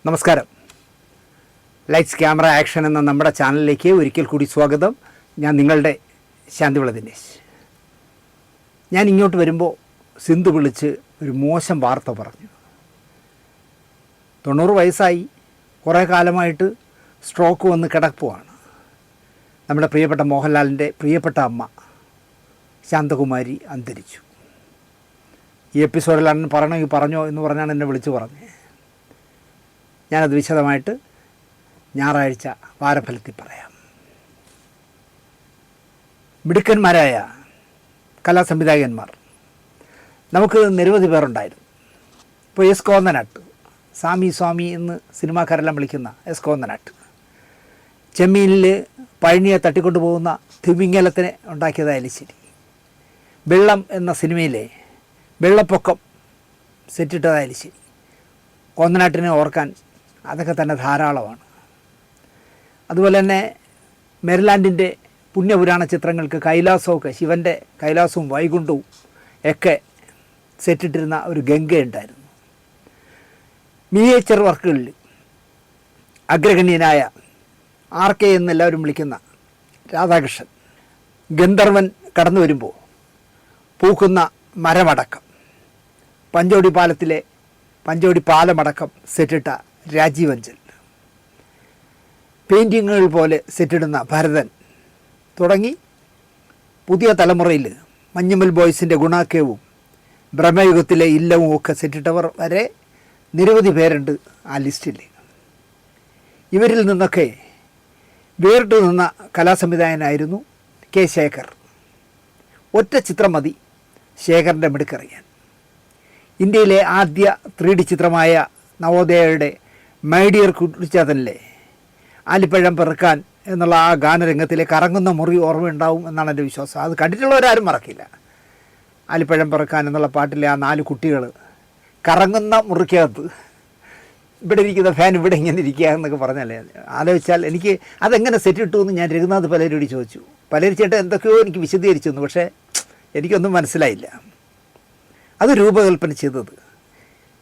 നമസ്കാരം. Lights camera action എന്ന നമ്മുടെ ചാനലിലേക്ക് ഒരിക്കൽ കൂടി സ്വാഗതം. ഞാൻ നിങ്ങളുടെ ശാന്തിവിള ദിനേശ്. ഞാൻ ഇങ്ങോട്ട് വരുമ്പോൾ സിന്ധു വിളിച്ച് ഒരു മോശം വാർത്ത പറഞ്ഞു. 90 വയസ്സായി, കുറേ കാലമായിട്ട് സ്ട്രോക്ക് വന്ന് കിടപ്പുവാണ്. നമ്മുടെ പ്രിയപ്പെട്ട മോഹൻലാലിൻ്റെ പ്രിയപ്പെട്ട അമ്മ ശാന്തകുമാരി അന്തരിച്ചു. ഈ എപ്പിസോഡിലാണ് പറയണമെങ്കിൽ പറഞ്ഞോ എന്ന് പറഞ്ഞാണ് എന്നെ വിളിച്ച് പറഞ്ഞത്. ഞാനത് വിശദമായിട്ട് ഞായറാഴ്ച വാരഫലത്തിൽ പറയാം. മിടുക്കന്മാരായ കലാസംവിധായകന്മാർ നമുക്ക് നിരവധി പേരുണ്ടായിരുന്നു. ഇപ്പോൾ എസ് കോന്നനാട്ട്, സ്വാമി എന്ന് സിനിമാക്കാരെല്ലാം വിളിക്കുന്ന എസ് കോന്നനാട്ട്, ചെമ്മീനിൽ പഴനിയെ തട്ടിക്കൊണ്ടു പോകുന്ന തിമിംഗലത്തിനെ ഉണ്ടാക്കിയതായാലും ശരി, വെള്ളം എന്ന സിനിമയിലെ വെള്ളപ്പൊക്കം സെറ്റിട്ടതായാലും ശരി, കോന്നനാട്ടിനെ ഓർക്കാൻ അതൊക്കെ തന്നെ ധാരാളമാണ്. അതുപോലെ തന്നെ മെരിലാൻഡിൻ്റെ പുണ്യപുരാണ ചിത്രങ്ങൾക്ക് കൈലാസമൊക്കെ, ശിവൻ്റെ കൈലാസവും വൈകുണ്ഠവും ഒക്കെ സെറ്റിട്ടിരുന്ന ഒരു ഗംഗയുണ്ടായിരുന്നു. മിനിയേച്ചർ വർക്കുകളിൽ അഗ്രഗണ്യനായ RK എന്നെല്ലാവരും വിളിക്കുന്ന രാധാകൃഷ്ണൻ, ഗന്ധർവൻ കടന്നു വരുമ്പോൾ പൂക്കുന്ന മരമടക്കം, പഞ്ചോടി പാലമടക്കം സെറ്റിട്ട രാജീവ് അഞ്ചൽ, പെയിൻറ്റിങ്ങുകൾ പോലെ സെറ്റിടുന്ന ഭരതൻ തുടങ്ങി പുതിയ തലമുറയിൽ മഞ്ഞുമൽ ബോയ്സിൻ്റെ ഗുണാക്കേവും ബ്രഹ്മയുഗത്തിലെ ഇല്ലവും ഒക്കെ സെറ്റിട്ടവർ വരെ നിരവധി പേരുണ്ട് ആ ലിസ്റ്റിൽ. ഇവരിൽ നിന്നൊക്കെ വേറിട്ട് നിന്ന കലാസംവിധായകനായിരുന്നു K. ശേഖർ. ഒറ്റ ചിത്രം മതി ശേഖറിൻ്റെ മിടുക്കറിയാൻ. ഇന്ത്യയിലെ ആദ്യ 3D ചിത്രമായ നവോദയയുടെ മൈ ഡിയർ കുട്ടിച്ചാത്തനിലെ ആലിപ്പഴം പെറുക്കാൻ എന്നുള്ള ആ ഗാനരംഗത്തിലെ കറങ്ങുന്ന മുറി ഓർമ്മയുണ്ടാവും എന്നാണ് എൻ്റെ വിശ്വാസം. അത് കണ്ടിട്ടുള്ളവരാരും മറക്കില്ല. ആലിപ്പഴം പെറുക്കാൻ എന്നുള്ള പാട്ടിലെ ആ 4 കുട്ടികൾ കറങ്ങുന്ന മുറിക്കകത്ത് ഇവിടെ ഇരിക്കുന്ന ഫാൻ ഇവിടെ ഇങ്ങനെ ഇരിക്കുക എന്നൊക്കെ പറഞ്ഞല്ലേ, ആലോചിച്ചാൽ എനിക്ക് അതെങ്ങനെ സെറ്റ് കിട്ടു എന്ന് ഞാൻ രഘുനാഥ് പലരോട് ചോദിച്ചു. പലരിച്ചേട്ടൻ എന്തൊക്കെയോ എനിക്ക് വിശദീകരിച്ചു തന്നു, പക്ഷേ എനിക്കൊന്നും മനസ്സിലായില്ല. അത് രൂപകൽപ്പന ചെയ്തത്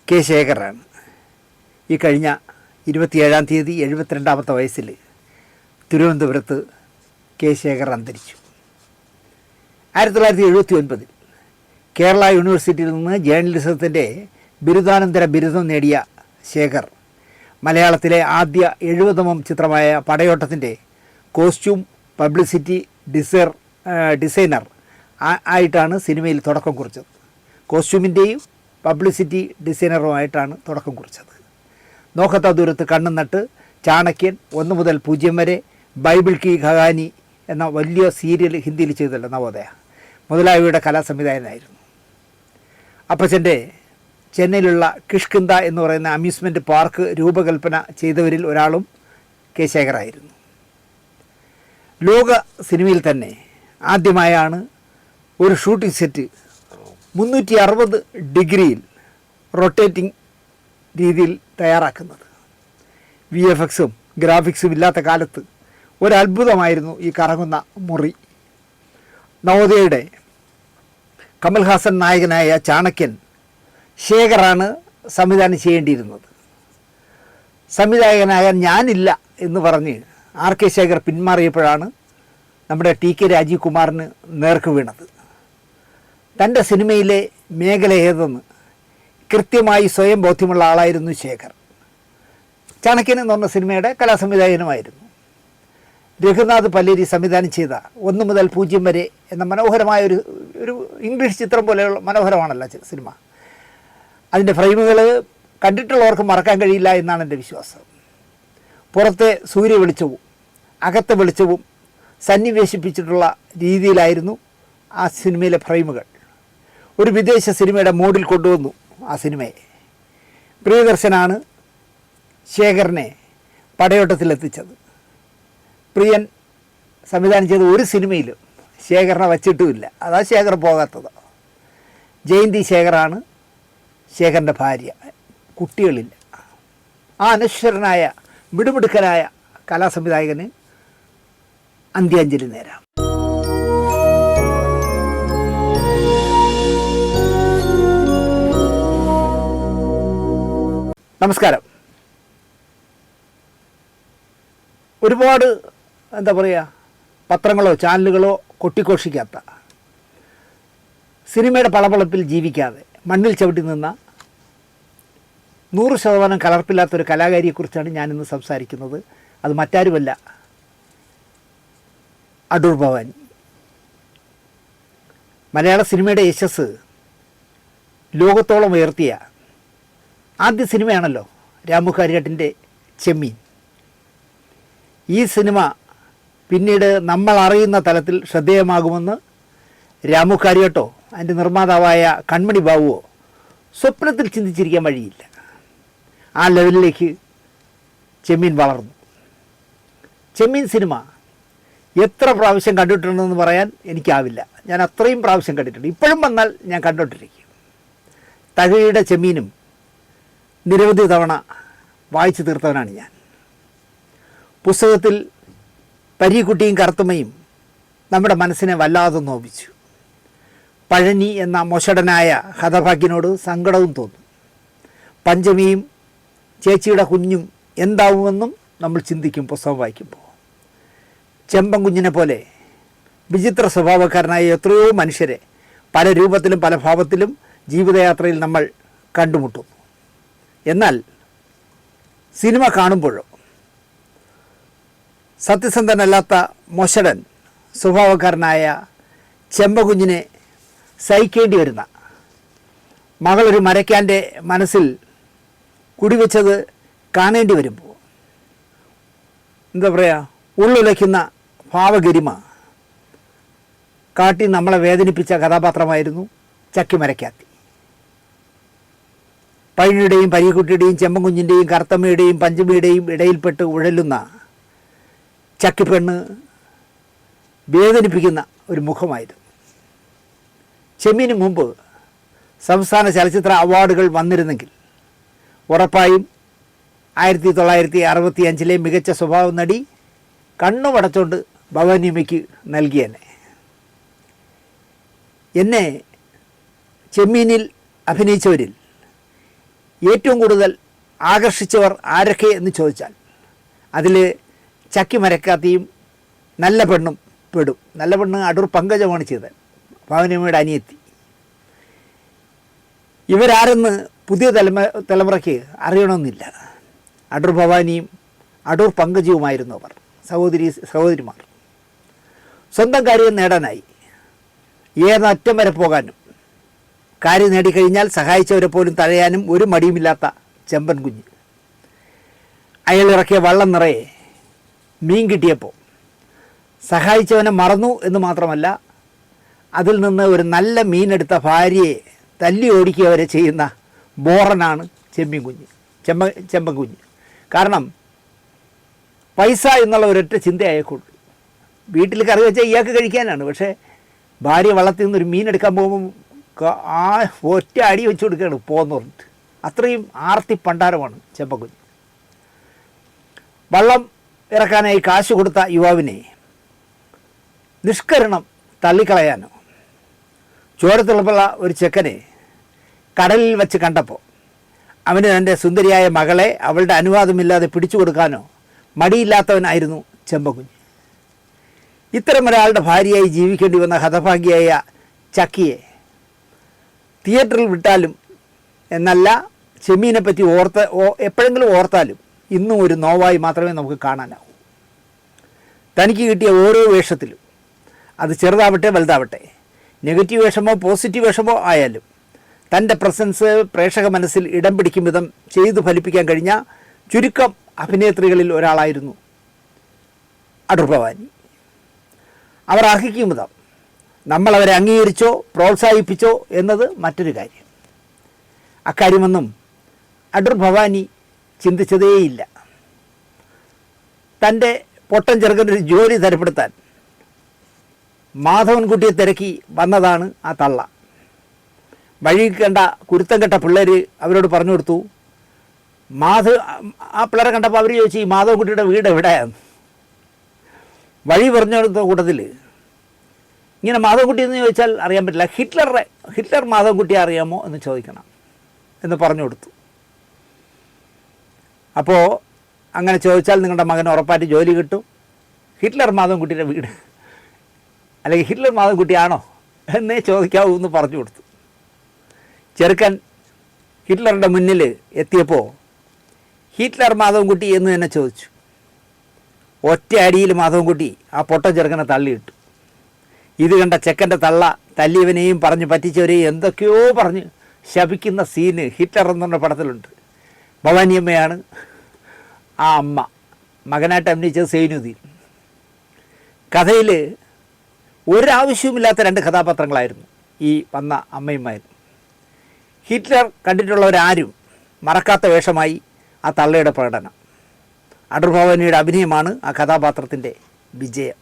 K. ശേഖറാണ്. ഈ കഴിഞ്ഞ 27-ാം തീയതി 72ാമത്തെ വയസ്സിൽ തിരുവനന്തപുരത്ത് K. ശേഖർ അന്തരിച്ചു. 1979 കേരള യൂണിവേഴ്സിറ്റിയിൽ നിന്ന് ജേർണലിസത്തിൻ്റെ ബിരുദാനന്തര ബിരുദം നേടിയ ശേഖർ മലയാളത്തിലെ ആദ്യ 70ാം ചിത്രമായ പടയോട്ടത്തിൻ്റെ കോസ്റ്റ്യൂം പബ്ലിസിറ്റി ഡിസൈനർ ആയിട്ടാണ് സിനിമയിൽ തുടക്കം കുറിച്ചത്. കോസ്റ്റ്യൂമിൻ്റെയും പബ്ലിസിറ്റി ഡിസൈനറുമായിട്ടാണ് തുടക്കം കുറിച്ചത്. നോക്കത്ത ദൂരത്ത് കണ്ണും നട്ട്, ചാണക്യൻ, 1 മുതൽ 0 വരെ, ബൈബിൾ കി ഖഗാനി എന്ന വലിയ സീരിയൽ ഹിന്ദിയിൽ ചെയ്തല്ലോ നവോദയ, മുതലായവയുടെ കലാസംവിധായകനായിരുന്നു. അപ്പച്ചൻ്റെ ചെന്നൈയിലുള്ള കിഷ്കിന്ദ എന്ന് പറയുന്ന അമ്യൂസ്മെൻറ്റ് പാർക്ക് രൂപകൽപ്പന ചെയ്തവരിൽ ഒരാളും K. ശേഖറായിരുന്നു. ലോക സിനിമയിൽ തന്നെ ആദ്യമായാണ് ഒരു ഷൂട്ടിംഗ് സെറ്റ് 360 ഡിഗ്രിയിൽ റൊട്ടേറ്റിംഗ് രീതിയിൽ തയ്യാറാക്കുന്നത്. VFXും ഗ്രാഫിക്സും ഇല്ലാത്ത കാലത്ത് ഒരത്ഭുതമായിരുന്നു ഈ കറങ്ങുന്ന മുറി. നവോദയയുടെ കമൽഹാസൻ നായകനായ ചാണക്യൻ ശേഖറാണ് സംവിധാനം ചെയ്യേണ്ടിയിരുന്നത്. സംവിധായകനാകാൻ ഞാനില്ല എന്ന് പറഞ്ഞ് RK ശേഖർ പിന്മാറിയപ്പോഴാണ് നമ്മുടെ TK രാജീവ് കുമാറിന് നേർക്ക് വീണത്. തൻ്റെ സിനിമയിലെ മേഖല ഏതെന്ന് കൃത്യമായി സ്വയം ബോധ്യമുള്ള ആളായിരുന്നു ശേഖർ. ചാണക്യൻ എന്ന് പറഞ്ഞ സിനിമയുടെ കലാസംവിധായകനുമായിരുന്നു. രഘുനാഥ് പല്ലേരി സംവിധാനം ചെയ്ത 1 മുതൽ 0 വരെ എന്ന മനോഹരമായ ഒരു ഇംഗ്ലീഷ് ചിത്രം പോലെയുള്ള മനോഹരമാണല്ലോ സിനിമ. അതിൻ്റെ ഫ്രെയിമുകൾ കണ്ടിട്ടുള്ളവർക്ക് മറക്കാൻ കഴിയില്ല എന്നാണ് എൻ്റെ വിശ്വാസം. പുറത്തെ സൂര്യ വെളിച്ചവും അകത്തെ വെളിച്ചവും സന്നിവേശിപ്പിച്ചിട്ടുള്ള രീതിയിലായിരുന്നു ആ സിനിമയിലെ ഫ്രെയിമുകൾ. ഒരു വിദേശ സിനിമയുടെ മോഡിൽ കൊണ്ടുവന്നു ആ സിനിമയെ. പ്രിയദർശനാണ് ശേഖറിനെ പടയോട്ടത്തിലെത്തിച്ചത്. പ്രിയൻ സംവിധാനം ചെയ്ത ഒരു സിനിമയിലും ശേഖറിനെ വച്ചിട്ടുമില്ല. അതാ ശേഖർ പോകാത്തത്. ജയന്തി ശേഖറാണ് ശേഖറിൻ്റെ ഭാര്യ. കുട്ടികളില്ല. ആ അനശ്വരനായ മിടുമിടുക്കനായ കലാസംവിധായകന് അന്ത്യാഞ്ജലി നേരാം. നമസ്കാരം. ഒരുപാട് എന്താ പറയുക പത്രങ്ങളോ ചാനലുകളോ കൊട്ടിഘോഷിക്കാത്ത, സിനിമയുടെ പളപളപ്പിൽ ജീവിക്കാതെ മണ്ണിൽ ചവിട്ടി നിന്ന 100% കലർപ്പില്ലാത്തൊരു കലാകാരിയെക്കുറിച്ചാണ് ഞാനിന്ന് സംസാരിക്കുന്നത്. അത് മറ്റാരുമല്ല, അടൂർ ഭവാനി. മലയാള സിനിമയുടെ യശസ് ലോകത്തോളം ഉയർത്തിയ ആദ്യ സിനിമയാണല്ലോ രാമു കാര്യാട്ടിൻ്റെ ചെമ്മീൻ. ഈ സിനിമ പിന്നീട് നമ്മൾ അറിയുന്ന തലത്തിൽ ശ്രദ്ധേയമാകുമെന്ന് രാമു കാര്യാട്ടോ അതിൻ്റെ നിർമ്മാതാവായ കൺമണി ബാബുവോ സ്വപ്നത്തിൽ ചിന്തിച്ചിരിക്കാൻ വഴിയില്ല. ആ ലെവലിലേക്ക് ചെമ്മീൻ വളർന്നു. ചെമ്മീൻ സിനിമ എത്ര പ്രാവശ്യം കണ്ടിട്ടുണ്ടെന്ന് പറയാൻ എനിക്കാവില്ല. ഞാൻ അത്രയും പ്രാവശ്യം കണ്ടിട്ടുണ്ട്. ഇപ്പോഴും വന്നാൽ ഞാൻ കണ്ടുകൊണ്ടിരിക്കും. തകഴിയുടെ ചെമ്മീനും നിരവധി തവണ വായിച്ചു തീർത്തവനാണ് ഞാൻ. പുസ്തകത്തിൽ പരീക്കുട്ടിയും കറുത്തമ്മയും നമ്മുടെ മനസ്സിനെ വല്ലാതെ നോവിച്ചു. പഴനി എന്ന മൊശടനായ ഹതഭാഗ്യനോട് സങ്കടവും തോന്നും. പഞ്ചമിയും ചേച്ചിയുടെ കുഞ്ഞും എന്താവുമെന്നും നമ്മൾ ചിന്തിക്കും പുസ്തകം വായിക്കുമ്പോൾ. ചെമ്പൻ കുഞ്ഞിനെ പോലെ വിചിത്ര സ്വഭാവക്കാരനായ എത്രയോ മനുഷ്യരെ പല രൂപത്തിലും പല ഭാവത്തിലും ജീവിതയാത്രയിൽ നമ്മൾ കണ്ടുമുട്ടുന്നു. എന്നാൽ സിനിമ കാണുമ്പോഴോ സത്യസന്ധനല്ലാത്ത മൊശടൻ സ്വഭാവക്കാരനായ ചെമ്പകുഞ്ഞിനെ സഹിക്കേണ്ടി വരുന്ന മകളൊരു മരയ്ക്കാൻ്റെ മനസ്സിൽ കുടിവെച്ചത് കാണേണ്ടി വരുമ്പോൾ എന്താ പറയുക, ഉള്ളുലയ്ക്കുന്ന ഭാവഗരിമ കാട്ടി നമ്മളെ വേദനിപ്പിച്ച കഥാപാത്രമായിരുന്നു ചക്കി മരയ്ക്കാത്തി. പഴനിയുടെയും പരീക്കുട്ടിയുടെയും ചെമ്പൻകുഞ്ഞിൻ്റെയും കറുത്തമ്മയുടെയും പഞ്ചമിയുടെയും ഇടയിൽപ്പെട്ട് ഉഴലുന്ന ചക്കിപ്പെണ്ണ് വേദനിപ്പിക്കുന്ന ഒരു മുഖമായിരുന്നു. ചെമ്മീന് മുമ്പ് സംസ്ഥാന ചലച്ചിത്ര അവാർഡുകൾ വന്നിരുന്നെങ്കിൽ ഉറപ്പായും 1965 മികച്ച സ്വഭാവ നടി കണ്ണുമടച്ചുകൊണ്ട് ഭവാനിയമ്മയ്ക്ക് നൽകിയെന്നെ. എന്നെ ചെമ്മീനിൽ അഭിനയിച്ചവരിൽ ഏറ്റവും കൂടുതൽ ആകർഷിച്ചവർ ആരൊക്കെ എന്ന് ചോദിച്ചാൽ അതിൽ ചക്കി മരക്കാത്തിയും നല്ല പെണ്ണും പെടും. നല്ല പെണ്ണ് അടൂർ പങ്കജമാണ് ചെയ്തത്, ഭവാനിയമ്മയുടെ അനിയത്തി. ഇവരാരെന്ന് പുതിയ തലമുറയ്ക്ക് അറിയണമെന്നില്ല. അടൂർ ഭവാനിയും അടൂർ പങ്കജവുമായിരുന്നു അവർ സഹോദരിമാർ. സ്വന്തം കാര്യം നേടാനായി ഏതറ്റം വരെ പോകാനും കാര്യം നേടിക്കഴിഞ്ഞാൽ സഹായിച്ചവരെ പോലും തഴയാനും ഒരു മടിയുമില്ലാത്ത ചെമ്പൻ കുഞ്ഞ്. അയാളിറക്കിയ വള്ളം നിറയെ മീൻ കിട്ടിയപ്പോൾ സഹായിച്ചവനെ മറന്നു എന്ന് മാത്രമല്ല, അതിൽ നിന്ന് ഒരു നല്ല മീനെടുത്ത ഭാര്യയെ തല്ലി ഓടിക്കുക വരെ ചെയ്യുന്ന ബോറനാണ് ചെമ്പൻ കുഞ്ഞ്. കാരണം പൈസ എന്നുള്ള ഒരൊറ്റ ചിന്ത അയക്കുള്ളൂ. വീട്ടിൽ കറി വെച്ചാൽ ഇയാൾക്ക് കഴിക്കാനാണ്. പക്ഷേ ഭാര്യ വള്ളത്തിൽ നിന്നൊരു മീൻ എടുക്കാൻ പോകുമ്പോൾ ആ ഒറ്റ അടി വെച്ച് കൊടുക്കുകയാണ് പോന്ന് പറഞ്ഞിട്ട്. അത്രയും ആർത്തി പണ്ടാരമാണ് ചെമ്പൻകുഞ്ഞ്. വള്ളം ഇറക്കാനായി കാശ് കൊടുത്ത യുവാവിനെ നിഷ്കരണം തള്ളിക്കളയാനോ, ചോരത്തിളപ്പുള്ള ഒരു ചെക്കനെ കടലിൽ വെച്ച് കണ്ടപ്പോൾ അവന് തൻ്റെ സുന്ദരിയായ മകളെ അവളുടെ അനുവാദമില്ലാതെ പിടിച്ചു കൊടുക്കാനോ മടിയില്ലാത്തവനായിരുന്നു ചെമ്പൻകുഞ്ഞ്. ഇത്തരം ഒരാളുടെ ഭാര്യയായി ജീവിക്കേണ്ടി വന്ന ഹതഭാഗ്യയായ ചക്കിയെ തിയേറ്ററിൽ വിട്ടാലും എന്നല്ല, ചെമ്മീനെപ്പറ്റി എപ്പോഴെങ്കിലും ഓർത്താലും ഇന്നും ഒരു നോവായി മാത്രമേ നമുക്ക് കാണാനാവൂ. തനിക്ക് കിട്ടിയ ഓരോ വേഷത്തിലും, അത് ചെറുതാവട്ടെ വലുതാവട്ടെ, നെഗറ്റീവ് വേഷമോ പോസിറ്റീവ് വേഷമോ ആയാലും തൻ്റെ പ്രസൻസ് പ്രേക്ഷക മനസ്സിൽ ഇടം പിടിക്കും വിധം ചെയ്തു ഫലിപ്പിക്കാൻ കഴിഞ്ഞ ചുരുക്കം അഭിനേത്രികളിൽ ഒരാളായിരുന്നു അടൂർ ഭവാനി. അവർ അർഹിക്കും വിധം നമ്മളവരെ അംഗീകരിച്ചോ പ്രോത്സാഹിപ്പിച്ചോ എന്നത് മറ്റൊരു കാര്യം. അക്കാര്യമൊന്നും അടൂർ ഭവാനി ചിന്തിച്ചതേയില്ല. തൻ്റെ പൊട്ടൻ ചെറുക്കനൊരു ജോലി തരപ്പെടുത്താൻ മാധവൻകുട്ടിയെ തിരക്കി വന്നതാണ് ആ തള്ള. വഴി കണ്ട കുരുത്തം കെട്ട പിള്ളേർ അവരോട് പറഞ്ഞു കൊടുത്തു. ആ പിള്ളേരെ കണ്ടപ്പോൾ അവർ ചോദിച്ചു, ഈ മാധവൻകുട്ടിയുടെ വീട് എവിടെയാണ്? വഴി പറഞ്ഞു കൊടുത്ത കൂട്ടത്തിൽ ഇങ്ങനെ മാധവൻകുട്ടി എന്ന് ചോദിച്ചാൽ അറിയാൻ പറ്റില്ല. ഹിറ്റ്ലർ മാധവൻകുട്ടിയെ അറിയാമോ എന്ന് ചോദിക്കണം എന്ന് പറഞ്ഞു കൊടുത്തു. അപ്പോൾ അങ്ങനെ ചോദിച്ചാൽ നിങ്ങളുടെ മകന് ഉറപ്പായിട്ട് ജോലി കിട്ടും. ഹിറ്റ്ലർ മാധവൻകുട്ടിയുടെ വീട് അല്ലെങ്കിൽ ഹിറ്റ്ലർ മാധവൻകുട്ടിയാണോ എന്നേ ചോദിക്കാവൂ എന്ന് പറഞ്ഞു കൊടുത്തു. ചെറുക്കൻ ഹിറ്റ്ലറുടെ മുന്നിൽ എത്തിയപ്പോൾ ഹിറ്റ്ലർ മാധവൻകുട്ടി എന്ന് തന്നെ ചോദിച്ചു. ഒറ്റ അടിയിൽ മാധവൻകുട്ടി ആ പൊട്ട ചെറുക്കനെ തള്ളിയിട്ടു. ഇത് കണ്ട ചെക്കൻ്റെ തള്ള തല്ലിയവനെയും പറഞ്ഞ് പറ്റിച്ചവരെയും എന്തൊക്കെയോ പറഞ്ഞ് ശപിക്കുന്ന സീന് ഹിറ്റ്ലർ എന്നുള്ള പടത്തിലുണ്ട്. ഭവാനിയമ്മയാണ് ആ അമ്മ. മകനായിട്ട് അഭിനയിച്ചത് സൈനുദ്ദീൻ. കഥയിൽ ഒരാവശ്യവുമില്ലാത്ത 2 കഥാപാത്രങ്ങളായിരുന്നു ഈ വന്ന അമ്മയുമായിരുന്നു. ഹിറ്റ്ലർ കണ്ടിട്ടുള്ളവരാരും മറക്കാത്ത വേഷമായി ആ തള്ളയുടെ പ്രകടനം. അടൂർ ഭവാനിയുടെ അഭിനയമാണ് ആ കഥാപാത്രത്തിൻ്റെ വിജയം.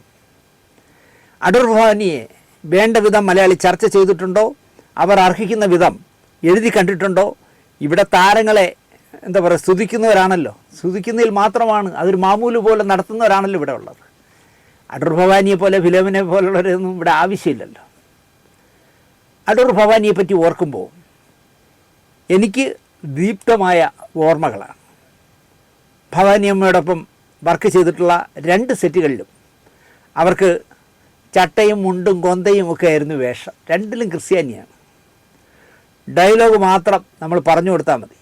അടൂർ ഭവാനിയെ വേണ്ട വിധം മലയാളി ചർച്ച ചെയ്തിട്ടുണ്ടോ? അവർ അർഹിക്കുന്ന വിധം എഴുതി കണ്ടിട്ടുണ്ടോ? ഇവിടെ താരങ്ങളെ എന്താ പറയുക, സ്തുതിക്കുന്നവരാണല്ലോ. സ്തുതിക്കുന്നതിൽ മാത്രമാണ്, അതൊരു മാമൂല് പോലെ നടത്തുന്നവരാണല്ലോ ഇവിടെ ഉള്ളത്. അടൂർ ഭവാനിയെ പോലെ ഫിലോമിനെ പോലുള്ളവരൊന്നും ഇവിടെ ആവശ്യമില്ലല്ലോ. അടൂർ ഭവാനിയെ പറ്റി ഓർക്കുമ്പോൾ എനിക്ക് ദീപ്തമായ ഓർമ്മകളാണ്. ഭവാനിയമ്മയോടൊപ്പം വർക്ക് ചെയ്തിട്ടുള്ള 2 സെറ്റുകളിലും അവർക്ക് ചട്ടയും മുണ്ടും കൊന്തയും ഒക്കെ ആയിരുന്നു വേഷം. 2ലും ക്രിസ്ത്യാനിയാണ്. ഡയലോഗ് മാത്രം നമ്മൾ പറഞ്ഞു കൊടുത്താൽ മതി,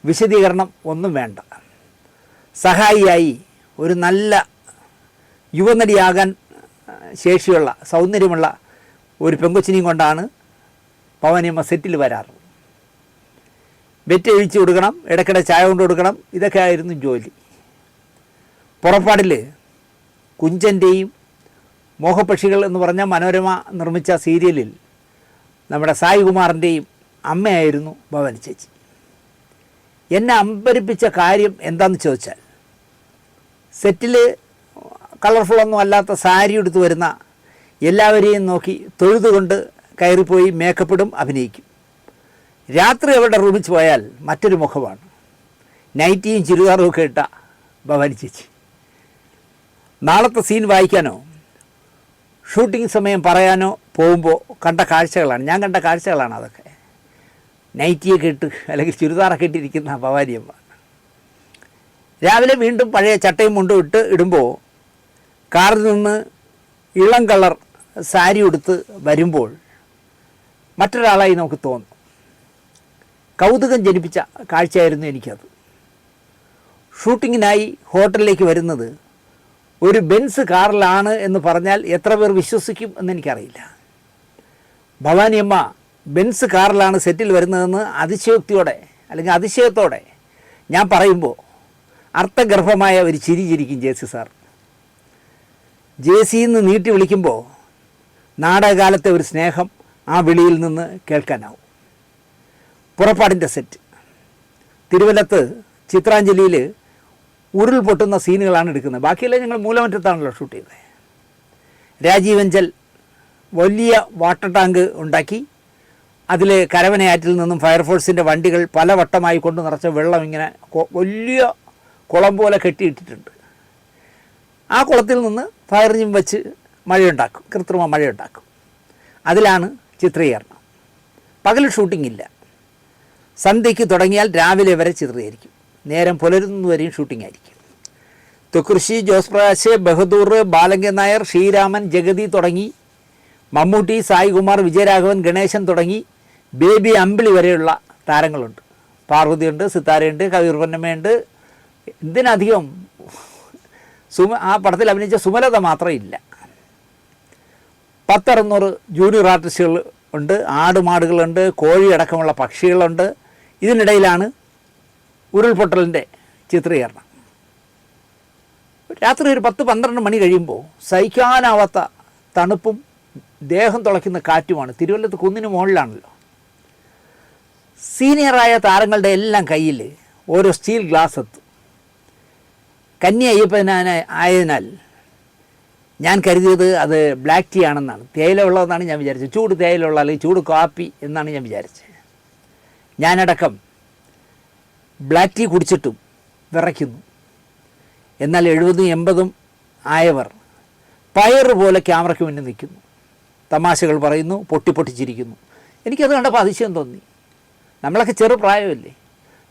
വിശദീകരണം ഒന്നും വേണ്ട. സഹായിയായി ഒരു നല്ല യുവനടിയാകാൻ ശേഷിയുള്ള സൗന്ദര്യമുള്ള ഒരു പെങ്കൊച്ചിനെയും കൊണ്ടാണ് ഭവാനിയമ്മ സെറ്റിൽ വരാറ്. ബെറ്റ് എഴിച്ചു കൊടുക്കണം, ഇടയ്ക്കിടെ ചായ കൊണ്ട് കൊടുക്കണം, ഇതൊക്കെ ആയിരുന്നു ജോലി. പുറപ്പാടിൽ കുഞ്ചൻ്റെയും മോഹപക്ഷികൾ എന്ന് പറഞ്ഞ മനോരമ നിർമ്മിച്ച സീരിയലിൽ നമ്മുടെ സായികുമാറിൻ്റെയും അമ്മയായിരുന്നു ഭവാനി ചേച്ചി. എന്നെ അമ്പരിപ്പിച്ച കാര്യം എന്താണെന്ന് ചോദിച്ചാൽ, സെറ്റിൽ കളർഫുള്ളൊന്നും അല്ലാത്ത സാരി എടുത്ത് വരുന്ന എല്ലാവരെയും നോക്കി തൊഴുതുകൊണ്ട് കയറിപ്പോയി മേക്കപ്പിടും, അഭിനയിക്കും. രാത്രി അവരുടെ റൂമിൽ പോയാൽ മറ്റൊരു മുഖമാണ്. നൈറ്റിയും ചുരിദാറും ഒക്കെ ഇട്ട ഭവാനി ചേച്ചി. നാളത്തെ സീൻ വായിക്കാനോ ഷൂട്ടിംഗ് സമയം പറയാനോ പോകുമ്പോൾ കണ്ട കാഴ്ചകളാണ്, ഞാൻ കണ്ട കാഴ്ചകളാണ് അതൊക്കെ. നൈറ്റിയൊക്കെ ഇട്ട് അല്ലെങ്കിൽ ചുരിദാറൊക്കെ ഇട്ടിരിക്കുന്ന ഭവാനിയമ്മ രാവിലെ വീണ്ടും പഴയ ചട്ടയും മുണ്ടും ഇടുമ്പോൾ കാറിൽ നിന്ന് ഇളം കളർ സാരി ഉടുത്ത് വരുമ്പോൾ മറ്റൊരാളായി നമുക്ക് തോന്നും. കൗതുകം ജനിപ്പിച്ച കാഴ്ചയായിരുന്നു എനിക്കത്. ഷൂട്ടിങ്ങിനായി ഹോട്ടലിലേക്ക് വരുന്നത് ഒരു ബെൻസ് കാറിലാണ് എന്ന് പറഞ്ഞാൽ എത്ര പേർ വിശ്വസിക്കും എന്നെനിക്കറിയില്ല. ഭവാനിയമ്മ ബെൻസ് കാറിലാണ് സെറ്റിൽ വരുന്നതെന്ന് അതിശയോക്തിയോടെ അല്ലെങ്കിൽ അതിശയത്തോടെ ഞാൻ പറയുമ്പോൾ അർത്ഥഗർഭമായ ഒരു ചിരി ചിരിക്കും ജേസി സാർ. ജേസിന്ന് നീട്ടി വിളിക്കുമ്പോൾ നാടകകാലത്തെ ഒരു സ്നേഹം ആ വിളിയിൽ നിന്ന് കേൾക്കാനാവും. പുറപ്പാടിൻ്റെ സെറ്റ് തിരുവല്ലത്ത് ചിത്രാഞ്ജലിയിൽ ഉരുൾ പൊട്ടുന്ന സീനുകളാണ് എടുക്കുന്നത്. ബാക്കിയെല്ലാം ഞങ്ങൾ മൂലമറ്റത്താണല്ലോ ഷൂട്ട് ചെയ്തത്. രാജീവഞ്ചൽ വലിയ വാട്ടർ ടാങ്ക് ഉണ്ടാക്കി അതിൽ കരവനയാറ്റിൽ നിന്നും ഫയർഫോഴ്സിൻ്റെ വണ്ടികൾ പല വട്ടമായി കൊണ്ട് നിറച്ച വെള്ളം ഇങ്ങനെ വലിയ കുളം പോലെ കെട്ടിയിട്ടിട്ടുണ്ട്. ആ കുളത്തിൽ നിന്ന് ഫയർ എഞ്ചിൻ വെച്ച് മഴയുണ്ടാക്കും, കൃത്രിമ മഴയുണ്ടാക്കും. അതിലാണ് ചിത്രീകരണം. പകൽ ഷൂട്ടിംഗ് ഇല്ല. സന്ധ്യയ്ക്ക് തുടങ്ങിയാൽ രാവിലെ വരെ ചിത്രീകരിക്കും. നേരം പുലരുന്നവരെയും ഷൂട്ടിംഗ് ആയിരിക്കും. തുകൃഷി, ജോസ് പ്രകാശ്, ബഹദൂർ, ബാലങ്കൻ നായർ, ശ്രീരാമൻ, ജഗതി തുടങ്ങി മമ്മൂട്ടി, സായികുമാർ, വിജയരാഘവൻ, ഗണേശൻ തുടങ്ങി ബേബി അമ്പിളി വരെയുള്ള താരങ്ങളുണ്ട്. പാർവതിയുണ്ട്, സിത്താരയുണ്ട്, കവിയൂർ പൊന്നമ്മയുണ്ട്. ഇതിനധികം ആ പടത്തിൽ അഭിനയിച്ച സുമലത മാത്രം ഇല്ല. 10-600 ജൂനിയർ ആർട്ടിസ്റ്റുകൾ ഉണ്ട്. ആടുമാടുകളുണ്ട്, കോഴിയടക്കമുള്ള പക്ഷികളുണ്ട്. ഇതിനിടയിലാണ് ഉരുൾപൊട്ടലിൻ്റെ ചിത്രീകരണം. രാത്രി ഒരു 10-12 മണി കഴിയുമ്പോൾ സഹിക്കാനാവാത്ത തണുപ്പും ദേഹം തുളയ്ക്കുന്ന കാറ്റുമാണ്. തിരുവല്ലത്ത് കുന്നിന് മുകളിലാണല്ലോ. സീനിയറായ താരങ്ങളുടെ എല്ലാം കയ്യിൽ ഓരോ സ്റ്റീൽ ഗ്ലാസ് എത്തും. കന്നി അയ്യപ്പനായതിനാൽ ഞാൻ കരുതിയത് അത് ബ്ലാക്ക് ടീ ആണെന്നാണ്, തേയില ഉള്ളതെന്നാണ് ഞാൻ വിചാരിച്ചത്. ചൂട് തേയിലുള്ള അല്ലെങ്കിൽ ചൂട് കാപ്പി എന്നാണ് ഞാൻ വിചാരിച്ചത്. ഞാനടക്കം ബ്ലാക്ക് ടീ കുടിച്ചിട്ടും വിറയ്ക്കുന്നു. എന്നാൽ 70-80 ആയവർ പയറ് പോലെ ക്യാമറയ്ക്ക് മുന്നിൽ നിൽക്കുന്നു, തമാശകൾ പറയുന്നു, പൊട്ടിച്ചിരിക്കുന്നു. എനിക്കത് കണ്ടപ്പോൾ അതിശയം തോന്നി. നമ്മളൊക്കെ ചെറു പ്രായമല്ലേ,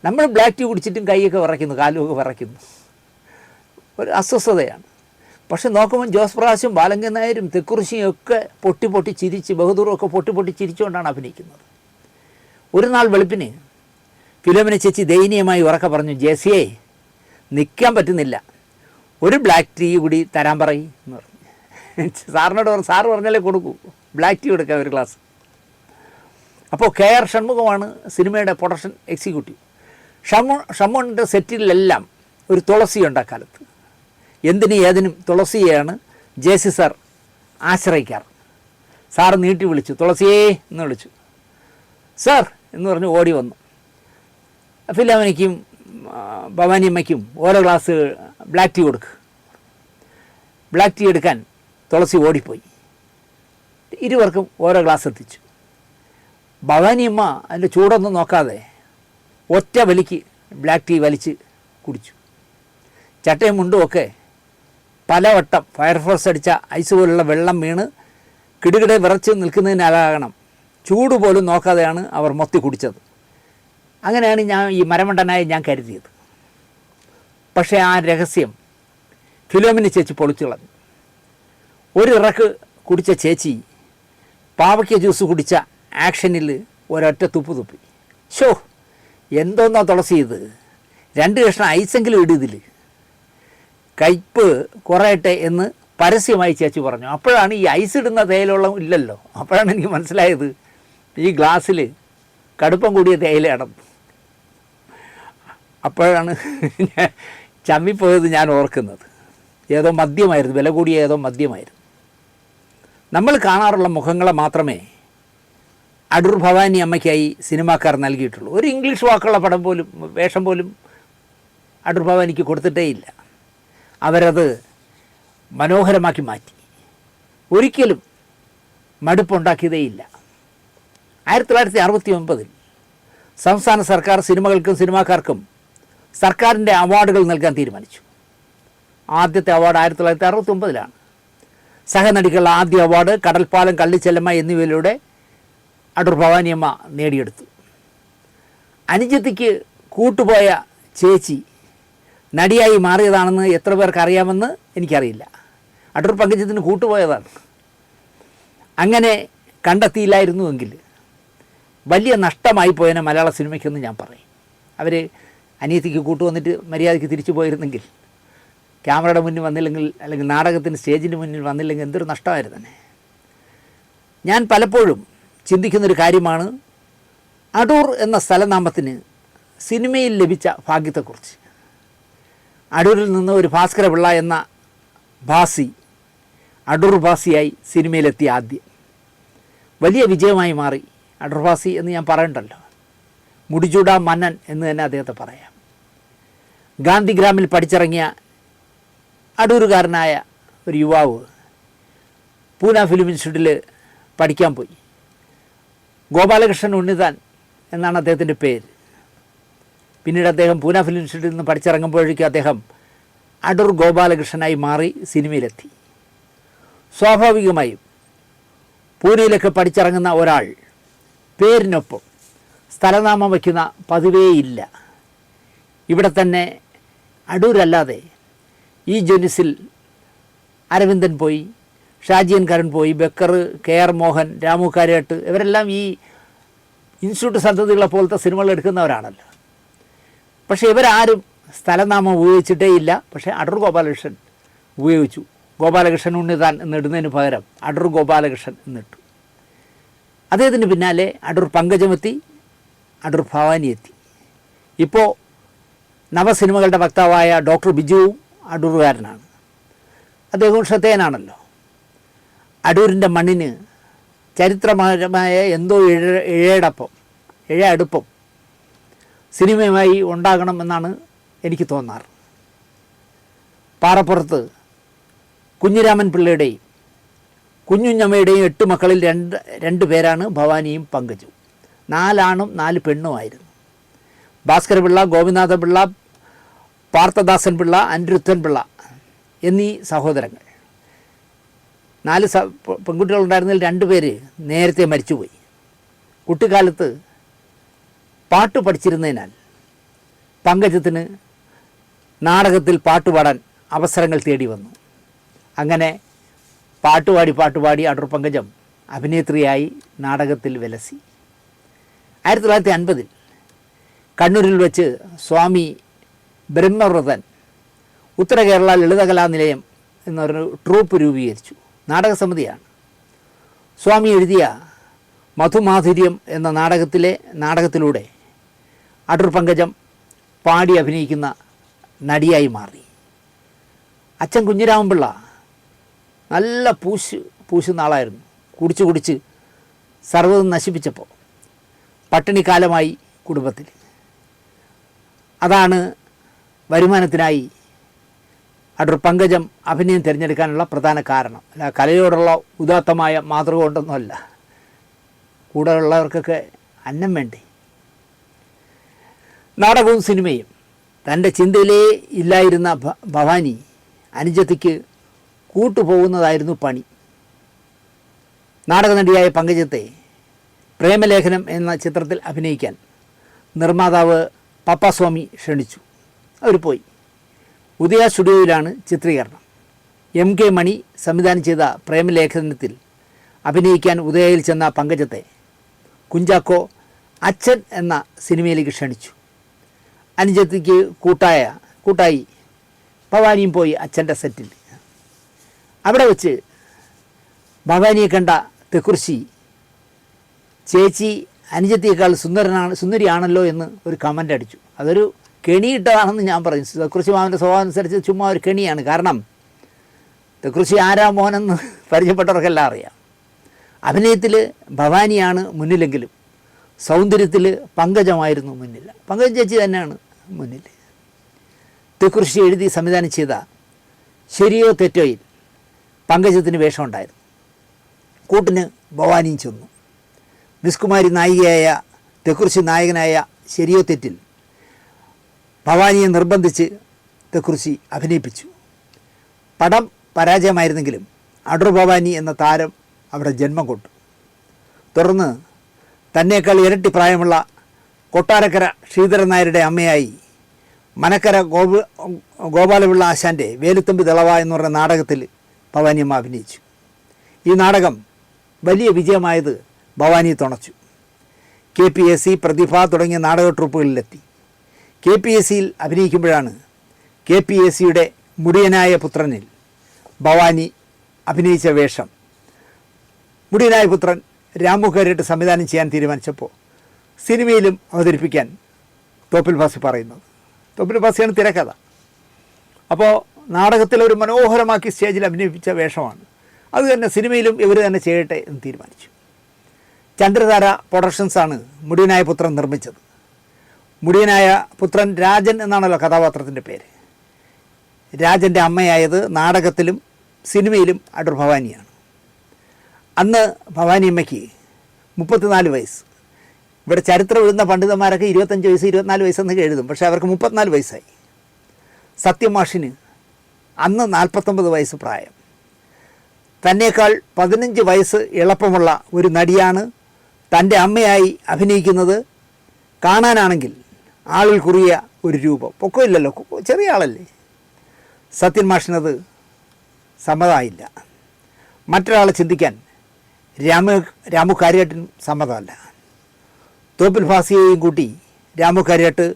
നമ്മൾ ബ്ലാക്ക് ടീ കുടിച്ചിട്ടും കൈയൊക്കെ വിറയ്ക്കുന്നു, കാലുമൊക്കെ വിറയ്ക്കുന്നു. ഒരു അസ്വസ്ഥതയാണ്. പക്ഷെ നോക്കുമ്പോൾ ജോസ് പ്രകാശും ബാലങ്കൻ നായരും തെക്കുറിശിയും ഒക്കെ പൊട്ടി പൊട്ടി ചിരിച്ച്, ബഹദൂറും ഒക്കെ പൊട്ടി പൊട്ടി ചിരിച്ചുകൊണ്ടാണ് അഭിനയിക്കുന്നത്. ഒരു നാൾ വെളുപ്പിന് ഫിലോമിന ചേച്ചി ദയനീയമായി ഉറക്കെ പറഞ്ഞു, ജേസിയെ നിൽക്കാൻ പറ്റുന്നില്ല, ഒരു ബ്ലാക്ക് ടീ കൂടി തരാൻ പറയും എന്ന് പറഞ്ഞു. സാറിനോട് പറഞ്ഞു, സാറ് പറഞ്ഞാലേ കൊടുക്കൂ, ബ്ലാക്ക് ടീ കൊടുക്കാം ഒരു ഗ്ലാസ്. അപ്പോൾ KR ഷൺമുഖമാണ് സിനിമയുടെ പ്രൊഡക്ഷൻ എക്സിക്യൂട്ടീവ്. ഷമ്മുവിൻ്റെ സെറ്റിലെല്ലാം ഒരു തുളസിയുണ്ട് അക്കാലത്ത്. എന്തിനും ഏതിനും തുളസിയെയാണ് ജേസി സാർ ആശ്രയിക്കാറ്. സാറ് നീട്ടി വിളിച്ചു, തുളസിയേ എന്ന് വിളിച്ചു. സാർ എന്ന് പറഞ്ഞ് ഓടി വന്നു. ഫിലോമിനയ്ക്കും ഭവാനിയമ്മയ്ക്കും ഓരോ ഗ്ലാസ് ബ്ലാക്ക് ടീ കൊടുക്കുക. ബ്ലാക്ക് ടീ എടുക്കാൻ തുളസി ഓടിപ്പോയി. ഇരുവർക്കും ഓരോ ഗ്ലാസ് എത്തിച്ചു. ഭവാനിയമ്മ അതിൻ്റെ ചൂടൊന്നും നോക്കാതെ ഒറ്റ വലിക്ക് ബ്ലാക്ക് ടീ വലിച്ച് കുടിച്ചു. ചട്ടയും മുണ്ടും ഒക്കെ പലവട്ടം ഫയർഫോഴ്സ് അടിച്ച ഐസ് പോലുള്ള വെള്ളം വീണ് കിടുകിടെ വിറച്ച് നിൽക്കുന്നതിനാലാകണം ചൂട് പോലും നോക്കാതെയാണ് അവർ മൊത്തി കുടിച്ചത്. അങ്ങനെയാണ് ഈ മരമണ്ടനായി ഞാൻ കരുതിയത്. പക്ഷേ ആ രഹസ്യം ഫിലോമിന ചേച്ചി പൊളിച്ചു കളഞ്ഞു. ഒരു ഇറക്ക് കുടിച്ച ചേച്ചി പാവയ്ക്ക ജ്യൂസ് കുടിച്ച ആക്ഷനിൽ ഒരൊറ്റ തുപ്പ് തുപ്പി. ഷോ, എന്തോന്നോ തുളസി ഇത്, 2 കഷ്ണം ഐസെങ്കിലും ഇടുതിൽ, കയ്പ്പ് കുറയട്ടെ എന്ന് പരസ്യമായി ചേച്ചി പറഞ്ഞു. അപ്പോഴാണ് ഈ ഐസ് ഇടുന്ന തേയിലുള്ള ഇല്ലല്ലോ, അപ്പോഴാണ് എനിക്ക് മനസ്സിലായത് ഈ ഗ്ലാസ്സിൽ കടുപ്പം കൂടിയ തേയിലയാണെന്ന്. അപ്പോഴാണ് ചമ്മിപ്പോയത് ഞാൻ ഓർക്കുന്നത്. ഏതോ മദ്യമായിരുന്നു, വില കൂടിയ ഏതോ മദ്യമായിരുന്നു. നമ്മൾ കാണാറുള്ള മുഖങ്ങളെ മാത്രമേ അടൂർ ഭവാനി അമ്മയ്ക്കായി സിനിമാക്കാർ നൽകിയിട്ടുള്ളൂ. ഒരു ഇംഗ്ലീഷ് വാക്കുള്ള പടം പോലും, വേഷം പോലും അടൂർ ഭവാനിക്ക് കൊടുത്തിട്ടേയില്ല. അവരത് മനോഹരമാക്കി മാറ്റി. ഒരിക്കലും മടുപ്പുണ്ടാക്കിയതേയില്ല. 1969 സംസ്ഥാന സർക്കാർ സിനിമകൾക്കും സിനിമാക്കാർക്കും സർക്കാരിൻ്റെ അവാർഡുകൾ നൽകാൻ തീരുമാനിച്ചു. ആദ്യത്തെ അവാർഡ് 1969 സഹനടിക്കുള്ള ആദ്യ അവാർഡ് കടൽപ്പാലം, കള്ളിച്ചെല്ലമ്മ എന്നിവയിലൂടെ അടൂർ ഭവാനിയമ്മ നേടിയെടുത്തു. അനുജത്തിക്ക് കൂട്ടുപോയ ചേച്ചി നടിയായി മാറിയതാണെന്ന് എത്ര പേർക്ക് അറിയാമെന്ന് എനിക്കറിയില്ല. അടൂർ പങ്കജത്തിന് കൂട്ടുപോയതാണ്. അങ്ങനെ കണ്ടെത്തിയില്ലായിരുന്നുവെങ്കിൽ വലിയ നഷ്ടമായി പോയതിനെ മലയാള സിനിമയ്ക്കെന്ന് ഞാൻ പറയും. അവർ അനിയത്തിക്ക് കൂട്ടുവന്നിട്ട് മര്യാദയ്ക്ക് തിരിച്ചു പോയിരുന്നെങ്കിൽ, ക്യാമറയുടെ മുന്നിൽ വന്നില്ലെങ്കിൽ, അല്ലെങ്കിൽ നാടകത്തിന് സ്റ്റേജിൻ്റെ മുന്നിൽ വന്നില്ലെങ്കിൽ എന്തൊരു നഷ്ടമായിരുന്നു തന്നെ. ഞാൻ പലപ്പോഴും ചിന്തിക്കുന്നൊരു കാര്യമാണ് അടൂർ എന്ന സ്ഥലനാമത്തിന് സിനിമയിൽ ലഭിച്ച ഭാഗ്യത്തെക്കുറിച്ച്. അടൂരിൽ നിന്ന് ഒരു ഭാസ്കരപിള്ള എന്ന ഭാസി അടൂർ ഭാസിയായി സിനിമയിലെത്തിയ ആദ്യം വലിയ വിജയമായി മാറി. അടൂർ ഭാസി എന്ന് ഞാൻ പറയണ്ടല്ലോ, മുടിചൂടാ മന്നൻ എന്ന് തന്നെ അദ്ദേഹത്തെ പറയാം. ഗാന്ധിഗ്രാമിൽ പഠിച്ചിറങ്ങിയ അടൂരുകാരനായ ഒരു യുവാവ് പൂന ഫിലിം ഇൻസ്റ്റിറ്റ്യൂട്ടിൽ പഠിക്കാൻ പോയി. ഗോപാലകൃഷ്ണൻ ഉണ്ണിതാൻ എന്നാണ് അദ്ദേഹത്തിൻ്റെ പേര്. പിന്നീട് അദ്ദേഹം പൂന ഫിലിം ഇൻസ്റ്റിറ്റ്യൂട്ടിൽ നിന്ന് പഠിച്ചിറങ്ങുമ്പോഴേക്കും അദ്ദേഹം അടൂർ ഗോപാലകൃഷ്ണനായി മാറി സിനിമയിലെത്തി. സ്വാഭാവികമായും പൂനെയിലൊക്കെ പഠിച്ചിറങ്ങുന്ന ഒരാൾ പേരിനൊപ്പം സ്ഥലനാമം വയ്ക്കുന്ന പതിവേയില്ല. ഇവിടെ തന്നെ അടൂരല്ലാതെ ഈ ജോനിസിൽ അരവിന്ദൻ പോയി, ഷാജിയൻകാരൻ പോയി, ബക്കർ, KR മോഹൻ, രാമു കാര്യാട്ട്, ഇവരെല്ലാം ഈ ഇൻസ്റ്റിറ്റ്യൂട്ട് സന്തതികളെ പോലത്തെ സിനിമകൾ എടുക്കുന്നവരാണല്ലോ. പക്ഷേ ഇവരാരും സ്ഥലനാമം ഉപയോഗിച്ചിട്ടേ ഇല്ല. പക്ഷേ അടൂർ ഗോപാലകൃഷ്ണൻ ഉപയോഗിച്ചു. ഗോപാലകൃഷ്ണൻ ഉണ്ണിതാൻ എന്നിടുന്നതിന് പകരം അടൂർ ഗോപാലകൃഷ്ണൻ എന്നിട്ടു. അദ്ദേഹത്തിന് പിന്നാലെ അടൂർ പങ്കജമെത്തി, അടൂർ ഭവാനി എത്തി. ഇപ്പോൾ നവസിനിമകളുടെ വക്താവായ ഡോക്ടർ ബിജുവും അടൂറുകാരനാണ്. അദ്ദേഹവും ശ്രദ്ധേയനാണല്ലോ. അടൂരിൻ്റെ മണ്ണിന് ചരിത്രപരമായ എന്തോ ഇഴയടുപ്പം സിനിമയുമായി ഉണ്ടാകണമെന്നാണ് എനിക്ക് തോന്നാറ്. പാറപ്പുറത്ത് കുഞ്ഞിരാമൻ പിള്ളയുടെയും കുഞ്ഞുഞ്ഞമ്മയുടെയും 8 മക്കളിൽ 2 പേരാണ് ഭവാനിയും പങ്കജും. 4 ആണും 4 പെണ്ണുമായിരുന്നു. ഭാസ്കരപിള്ള, ഗോപിനാഥപിള്ള, പാർത്ഥദാസൻ പിള്ള, അനിരുദ്ധൻ പിള്ള എന്നീ സഹോദരങ്ങൾ. 4 പെൺകുട്ടികളുണ്ടായിരുന്നതിൽ 2 പേര് നേരത്തെ മരിച്ചുപോയി. കുട്ടിക്കാലത്ത് പാട്ട് പഠിച്ചിരുന്നതിനാൽ പങ്കജത്തിന് നാടകത്തിൽ പാട്ടുപാടാൻ അവസരങ്ങൾ തേടി വന്നു. അങ്ങനെ പാട്ടുപാടി അടൂർ പങ്കജം അഭിനേത്രിയായി നാടകത്തിൽ വിലസി. 1950 കണ്ണൂരിൽ വെച്ച് സ്വാമി ബ്രഹ്മവ്രതൻ ഉത്തര കേരള ലളിതകലാനിലയം എന്നൊരു ട്രൂപ്പ് രൂപീകരിച്ചു. നാടകസമിതിയാണ്. സ്വാമി എഴുതിയ മധുമാധുര്യം എന്ന നാടകത്തിലൂടെ അടൂർ പങ്കജം പാടി അഭിനയിക്കുന്ന നടിയായി മാറി. അച്ഛൻ കുഞ്ഞിരാമൻപിള്ള നല്ല പൂശുന്ന ആളായിരുന്നു. കുടിച്ച് സർവ്വതും നശിപ്പിച്ചപ്പോൾ പട്ടിണിക്കാലമായി കുടുംബത്തിൽ. അതാണ് വരുമാനത്തിനായി അടൂർ പങ്കജം അഭിനയം തിരഞ്ഞെടുക്കാനുള്ള പ്രധാന കാരണം. അല്ല, കലയോടുള്ള ഉദാത്തമായ മാതൃക കൊണ്ടൊന്നുമല്ല. കൂടെ ഉള്ളവർക്കൊക്കെ അന്നം വേണ്ടേ. നാടകവും സിനിമയും തൻ്റെ ചിന്തയിലേ ഇല്ലായിരുന്ന ഭവാനി അനുജത്തിക്ക് കൂട്ടുപോകുന്നതായിരുന്നു പണി. നാടകനടിയായ പങ്കജത്തെ പ്രേമലേഖനം എന്ന ചിത്രത്തിൽ അഭിനയിക്കാൻ നിർമ്മാതാവ് പപ്പാസ്വാമി ക്ഷണിച്ചു. അവർ പോയി. ഉദയ സ്റ്റുഡിയോയിലാണ് ചിത്രീകരണം. MK മണി സംവിധാനം ചെയ്ത പ്രേമലേഖനത്തിൽ അഭിനയിക്കാൻ ഉദയയിൽ ചെന്ന പങ്കജത്തെ കുഞ്ചാക്കോ അച്ഛൻ എന്ന സിനിമയിലേക്ക് ക്ഷണിച്ചു. അനുജത്തിക്ക് കൂട്ടായി ഭവാനിയും പോയി അച്ഛൻ്റെ സെറ്റിൽ. അവിടെ വെച്ച് ഭവാനിയെ കണ്ട തെക്കുറിശി ചേച്ചി അനുജത്തിയേക്കാൾ സുന്ദരിയാണല്ലോ എന്ന് ഒരു കമൻ്റ് അടിച്ചു. അതൊരു കെണിയിട്ടതാണെന്ന് ഞാൻ പറയും. തെക്കുറിശി മാമൻ്റെ സ്വഭാവം അനുസരിച്ച് ചുമ്മാ ഒരു കെണിയാണ്. കാരണം തെക്കുറിശി ആരാ മോനെന്ന് പരിചയപ്പെട്ടവർക്കെല്ലാം അറിയാം. അഭിനയത്തിൽ ഭവാനിയാണ് മുന്നിലെങ്കിലും സൗന്ദര്യത്തിൽ പങ്കജമായിരുന്നു മുന്നിൽ. പങ്കജം ചേച്ചി തന്നെയാണ് മുന്നിൽ. തെക്കുറിശി എഴുതി സംവിധാനം ചെയ്ത ശരിയോ തെറ്റോയിൽ പങ്കജത്തിന് വേഷമുണ്ടായിരുന്നു. കൂട്ടിന് ഭവാനിയും ചെന്നു. മിസ്കുമാരി നായികയായ തെക്കുറിശി നായകനായ ശരിയോ തെറ്റിൽ ഭവാനിയെ നിർബന്ധിച്ച് തെക്കുറിശി അഭിനയിപ്പിച്ചു. പടം പരാജയമായിരുന്നെങ്കിലും അടൂർ ഭവാനി എന്ന താരം അവിടെ ജന്മം കൊണ്ടു. തുടർന്ന് തന്നേക്കാൾ ഇരട്ടി പ്രായമുള്ള കൊട്ടാരക്കര ശ്രീധരൻ നായരുടെ അമ്മയായി മനക്കര ഗോപാലപിള്ള ആശാൻ്റെ വേലുത്തമ്പി ദളവ എന്ന് പറഞ്ഞ നാടകത്തിൽ ഭവാനിയമ്മ അഭിനയിച്ചു. ഈ നാടകം വലിയ വിജയമായത് ഭവാനിയെ തുണച്ചു. KPSC, പ്രതിഭ തുടങ്ങിയ നാടക ട്രൂപ്പുകളിലെത്തി. KPSCയിൽ അഭിനയിക്കുമ്പോഴാണ് KPSCയുടെ മുടിയനായ പുത്രനിൽ ഭവാനി അഭിനയിച്ച വേഷം മുടിയനായ പുത്രൻ രാമു കാര്യട്ട് സംവിധാനം ചെയ്യാൻ തീരുമാനിച്ചപ്പോൾ സിനിമയിലും അവതരിപ്പിക്കാൻ തോപ്പിൽ ഭാസി പറയുന്നത്. തോപ്പിൽ ഭാസിയാണ് തിരക്കഥ. അപ്പോൾ നാടകത്തിലൊരു മനോഹരമാക്കി സ്റ്റേജിൽ അഭിനയിപ്പിച്ച വേഷമാണ്. അത് തന്നെ സിനിമയിലും ഇവർ തന്നെ ചെയ്യട്ടെ എന്ന് തീരുമാനിച്ചു. ചന്ദ്രധാര പ്രൊഡക്ഷൻസാണ് മുടിയനായ പുത്രൻ നിർമ്മിച്ചത്. മുടിയനായ പുത്രൻ രാജൻ എന്നാണല്ലോ കഥാപാത്രത്തിൻ്റെ പേര്. രാജൻ്റെ അമ്മയായത് നാടകത്തിലും സിനിമയിലും അടൂർ ഭവാനിയാണ്. അന്ന് ഭവാനിയമ്മയ്ക്ക് 34 വയസ്സ്. ഇവിടെ ചരിത്രം എഴുതുന്ന പണ്ഡിതന്മാരൊക്കെ 25 വയസ്സ് 24 വയസ്സെന്നൊക്കെ എഴുതും. പക്ഷേ അവർക്ക് 34 വയസ്സായി. സത്യമാഷിന് അന്ന് 49 വയസ്സ് പ്രായം. തന്നേക്കാൾ 15 വയസ്സ് എളുപ്പമുള്ള ഒരു നടിയാണ് തൻ്റെ അമ്മയായി അഭിനയിക്കുന്നത്. കാണാനാണെങ്കിൽ ആളിൽ കുറിയ ഒരു രൂപം, പൊക്കമില്ലല്ലോ, ചെറിയ ആളല്ലേ. സത്യൻ മാഷിനത് സമ്മതമായില്ല. മറ്റൊരാളെ ചിന്തിക്കാൻ രാമു കാര്യട്ടിനും സമ്മതമല്ല. തോപ്പിൽ ഭാസിയെയും കൂട്ടി രാമു കാര്യട്ട്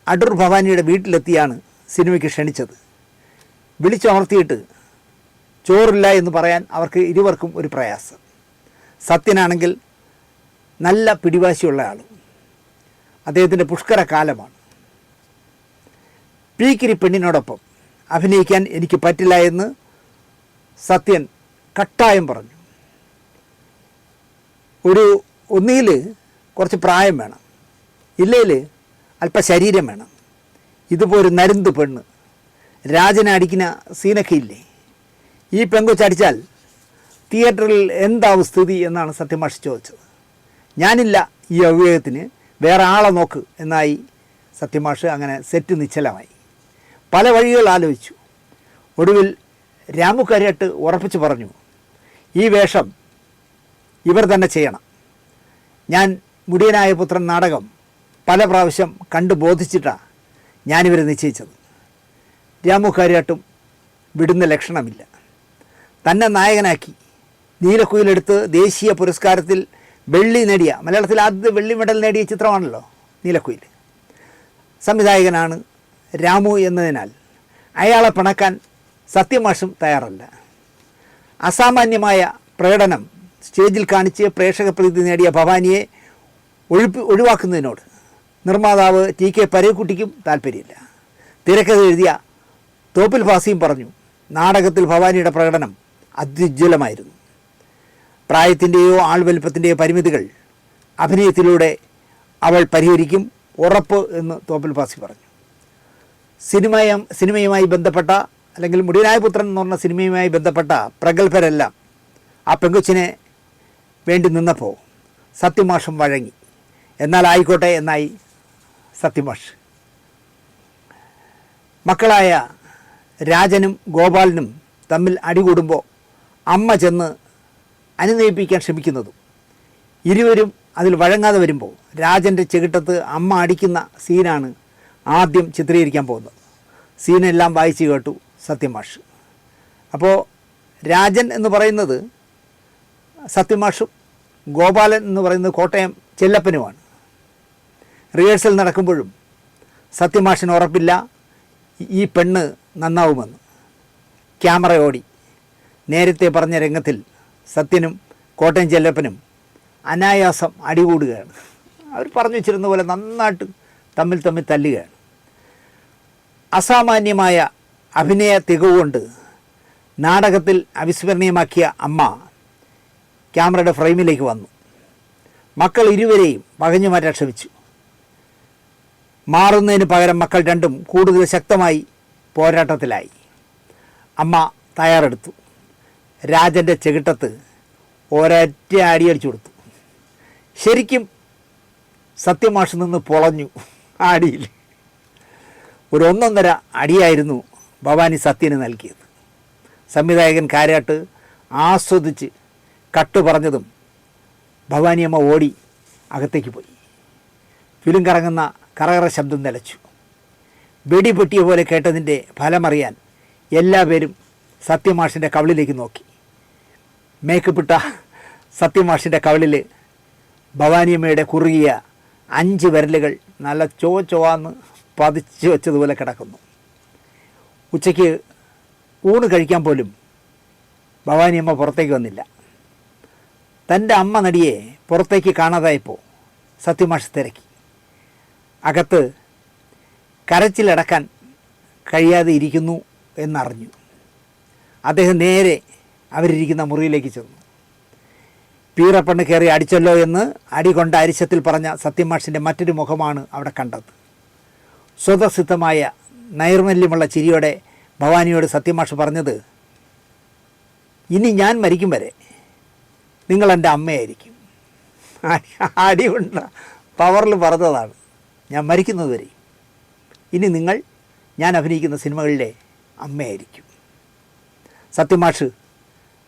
അടൂർ ഭവാനിയുടെ വീട്ടിലെത്തിയാണ് സിനിമയ്ക്ക് ക്ഷണിച്ചത്. വിളിച്ചമർത്തിയിട്ട് ചോറില്ല എന്ന് പറയാൻ അവർക്ക് ഇരുവർക്കും ഒരു പ്രയാസം. സത്യനാണെങ്കിൽ നല്ല പിടിവാശിയുള്ള ആളും. അദ്ദേഹത്തിൻ്റെ പുഷ്കര കാലമാണ്. പീക്കിരി പെണ്ണിനോടൊപ്പം അഭിനയിക്കാൻ എനിക്ക് പറ്റില്ല എന്ന് സത്യൻ കട്ടായം പറഞ്ഞു. ഒന്നുകിൽ കുറച്ച് പ്രായം വേണം, ഇല്ലെങ്കിൽ അല്പം ശരീരം വേണം. ഇതിപ്പോൾ ഒരു നരുന്ത് പെണ്ണ് രാജനെ അടിക്കുന്ന സീനൊക്കെ ഇല്ലേ, ഈ പെങ്കൊച്ചടിച്ചാൽ തിയേറ്ററിൽ എന്താവും സ്ഥിതി എന്നാണ് സത്യമാഷ് ചോദിച്ചത്. ഞാനില്ല ഈ അവിവേകത്തിന്, വേറെ ആളെ നോക്ക് എന്നായി സത്യമാഷ്. അങ്ങനെ സെറ്റ് നിശ്ചലമായി. പല വഴികൾ ആലോചിച്ചു. ഒടുവിൽ രാമു കാര്യട്ട് ഉറപ്പിച്ച് പറഞ്ഞു, ഈ വേഷം ഇവർ തന്നെ ചെയ്യണം. ഞാൻ മുടിയനായ പുത്രൻ നാടകം പല പ്രാവശ്യം കണ്ടു ബോധിച്ചിട്ടാണ് ഞാനിവരെ നിശ്ചയിച്ചത്. രാമു കാര്യാട്ടും വിടുന്ന ലക്ഷണമില്ല. തന്നെ നായകനാക്കി നീലക്കുയിലെടുത്ത് ദേശീയ പുരസ്കാരത്തിൽ വെള്ളി നേടിയ, മലയാളത്തിൽ ആദ്യത്തെ വെള്ളി മെഡൽ നേടിയ ചിത്രമാണല്ലോ നീലക്കുയിൽ. സംവിധായകനാണ് രാമു എന്നതിനാൽ അയാളെ പിണക്കാൻ സത്യമാഷും തയ്യാറല്ല. അസാമാന്യമായ പ്രകടനം സ്റ്റേജിൽ കാണിച്ച് പ്രേക്ഷക പ്രീതി നേടിയ ഭവാനിയെ ഒഴിവാക്കുന്നതിനോട് നിർമ്മാതാവ് TK പരീക്കുട്ടിക്കും താല്പര്യമില്ല. തിരക്കഥ എഴുതിയ തോപ്പിൽ ഫാസിയും പറഞ്ഞു, നാടകത്തിൽ ഭവാനിയുടെ പ്രകടനം അത്യുജ്വലമായിരുന്നു. പ്രായത്തിൻ്റെയോ ആൾവലുപ്പത്തിൻ്റെയോ പരിമിതികൾ അഭിനയത്തിലൂടെ അവൾ പരിഹരിക്കും, ഉറപ്പ് എന്ന് തോപ്പിൽ ഫാസി പറഞ്ഞു. സിനിമയുമായി ബന്ധപ്പെട്ട, അല്ലെങ്കിൽ മുടിയനായ പുത്രൻ എന്ന് പറഞ്ഞ സിനിമയുമായി ബന്ധപ്പെട്ട പ്രഗത്ഭരെല്ലാം ആ പെങ്കൊച്ചിനെ വേണ്ടി നിന്നപ്പോൾ സത്യമാഷും വഴങ്ങി. എന്നാൽ ആയിക്കോട്ടെ എന്നായി സത്യമാഷ്. മക്കളായ രാജനും ഗോപാലനും തമ്മിൽ അടികൂടുമ്പോൾ അമ്മ ചെന്ന് അനുനയിപ്പിക്കാൻ ശ്രമിക്കുന്നതും ഇരുവരും അതിൽ വഴങ്ങാതെ വരുമ്പോൾ രാജൻ്റെ ചെകിട്ടത്ത് അമ്മ അടിക്കുന്ന സീനാണ് ആദ്യം ചിത്രീകരിക്കാൻ പോകുന്നത്. സീനെല്ലാം വായിച്ച് കേട്ടു സത്യമാഷ്. അപ്പോൾ രാജൻ എന്ന് പറയുന്നത് സത്യമാഷും ഗോപാലൻ എന്ന് പറയുന്നത് കോട്ടയം ചെല്ലപ്പനുമാണ്. റിഹേഴ്സൽ നടക്കുമ്പോഴും സത്യമാഷിന് ഉറപ്പില്ല ഈ പെണ്ണ് നന്നാവുമെന്ന്. ക്യാമറ ഓടി. നേരത്തെ പറഞ്ഞ രംഗത്തിൽ സത്യനും കോട്ടയം ചെല്ലപ്പനും അനായാസം അടികൂടുകയാണ്. അവർ പറഞ്ഞു വെച്ചിരുന്ന പോലെ നന്നായിട്ട് തമ്മിൽ തല്ലുകയാണ്. അസാമാന്യമായ അഭിനയ തികവുകൊണ്ട് നാടകത്തിൽ അവിസ്മരണീയമാക്കിയ അമ്മ ക്യാമറയുടെ ഫ്രെയിമിലേക്ക് വന്നു. മക്കൾ ഇരുവരെയും പകഞ്ഞു മാറ്റാൻ ശ്രമിച്ചു. മാറുന്നതിന് പകരം മക്കൾ രണ്ടും കൂടുതൽ ശക്തമായി പോരാട്ടത്തിലായി. അമ്മ തയ്യാറെടുത്തു. രാജൻ്റെ ചെകിട്ടത്ത് ഒരൊറ്റ അടിയടിച്ചു കൊടുത്തു. ശരിക്കും സത്യമാഷ് നിന്ന് പൊളഞ്ഞു ആ അടിയിൽ. ഒരു 1.5 അടിയായിരുന്നു ഭവാനി സത്യന് നൽകിയത്. സംവിധായകൻ കാര്യാട്ട് ആസ്വദിച്ച് കട്ട് പറഞ്ഞതും ഭവാനിയമ്മ ഓടി അകത്തേക്ക് പോയി. ഫിലിം കറങ്ങുന്ന കറകറ ശബ്ദം നിലച്ചു. വെടിപൊട്ടിയ പോലെ കേട്ടതിൻ്റെ ഫലമറിയാൻ എല്ലാവരും സത്യമാഷിൻ്റെ കവിളിലേക്ക് നോക്കി. മേക്കപ്പിട്ട സത്യമാഷിൻ്റെ കവിളിൽ ഭവാനിയമ്മയുടെ കുറുകിയ 5 വിരലുകൾ നല്ല ചോവാന്ന് പതിച്ചു വെച്ചതുപോലെ കിടക്കുന്നു. ഉച്ചയ്ക്ക് ഊണ് കഴിക്കാൻ പോലും ഭവാനിയമ്മ പുറത്തേക്ക് വന്നില്ല. തൻ്റെ അമ്മ നടിയെ പുറത്തേക്ക് കാണാതായപ്പോൾ സത്യമാഷ് തിരക്കി. അകത്ത് കരച്ചിലടക്കാൻ കഴിയാതെ ഇരിക്കുന്നു എന്നറിഞ്ഞു. അദ്ദേഹം നേരെ അവരിരിക്കുന്ന മുറിയിലേക്ക് ചെന്നു. പീറപ്പെണ്ണ് കയറി അടിച്ചല്ലോ എന്ന് അടി കൊണ്ട് അരിശത്തിൽ പറഞ്ഞ സത്യമാഷിൻ്റെ മറ്റൊരു മുഖമാണ് അവിടെ കണ്ടത്. സ്വതസിദ്ധമായ നൈർമല്യമുള്ള ചിരിയോടെ ഭവാനിയോട് സത്യമാഷ് പറഞ്ഞത്, ഇനി ഞാൻ മരിക്കും വരെ നിങ്ങളെൻ്റെ അമ്മയായിരിക്കും. അടി കൊണ്ട് പവറിൽ പറഞ്ഞതാണ്, ഞാൻ മരിക്കുന്നത് വരെ ഇനി നിങ്ങൾ ഞാൻ അഭിനയിക്കുന്ന സിനിമകളിലെ അമ്മയായിരിക്കും. സത്യമാഷ്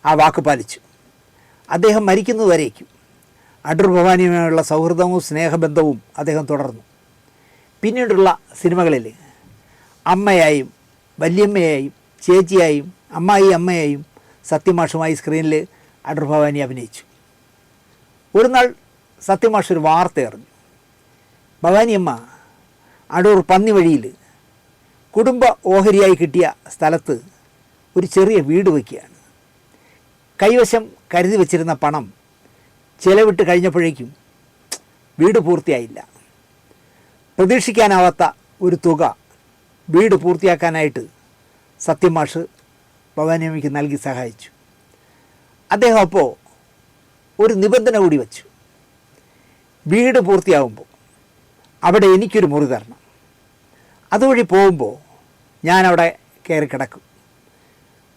ആ വാക്ക് പാലിച്ചു. അദ്ദേഹം മരിക്കുന്നതുവരേക്കും അടൂർ ഭവാനിയുമായുള്ള സൗഹൃദവും സ്നേഹബന്ധവും അദ്ദേഹം തുടർന്നു. പിന്നീടുള്ള സിനിമകളിൽ അമ്മയായും വല്യമ്മയായും ചേച്ചിയായും അമ്മയായും സത്യമാഷുമായി സ്ക്രീനിൽ അടൂർ ഭവാനി അഭിനയിച്ചു. ഒരു നാൾ സത്യമാഷ് ഒരു വാർത്ത അറിഞ്ഞു. ഭവാനിയമ്മ അടൂർ പന്നി വഴിയിൽ കുടുംബ ഓഹരിയായി കിട്ടിയ സ്ഥലത്ത് ഒരു ചെറിയ വീട് വയ്ക്കുകയാണ്. കൈവശം കരുതി വച്ചിരുന്ന പണം ചിലവിട്ട് കഴിഞ്ഞപ്പോഴേക്കും വീട് പൂർത്തിയായില്ല. പ്രതീക്ഷിക്കാനാവാത്ത ഒരു തുക വീട് പൂർത്തിയാക്കാനായിട്ട് സത്യമാഷ് ഭവാനിയമ്മയ്ക്ക് നൽകി സഹായിച്ചു. അദ്ദേഹം അപ്പോൾ ഒരു നിബന്ധന കൂടി വച്ചു. വീട് പൂർത്തിയാകുമ്പോൾ അവിടെ എനിക്കൊരു മുറി തരണം. അതുവഴി പോകുമ്പോൾ ഞാനവിടെ കയറി കിടക്കും.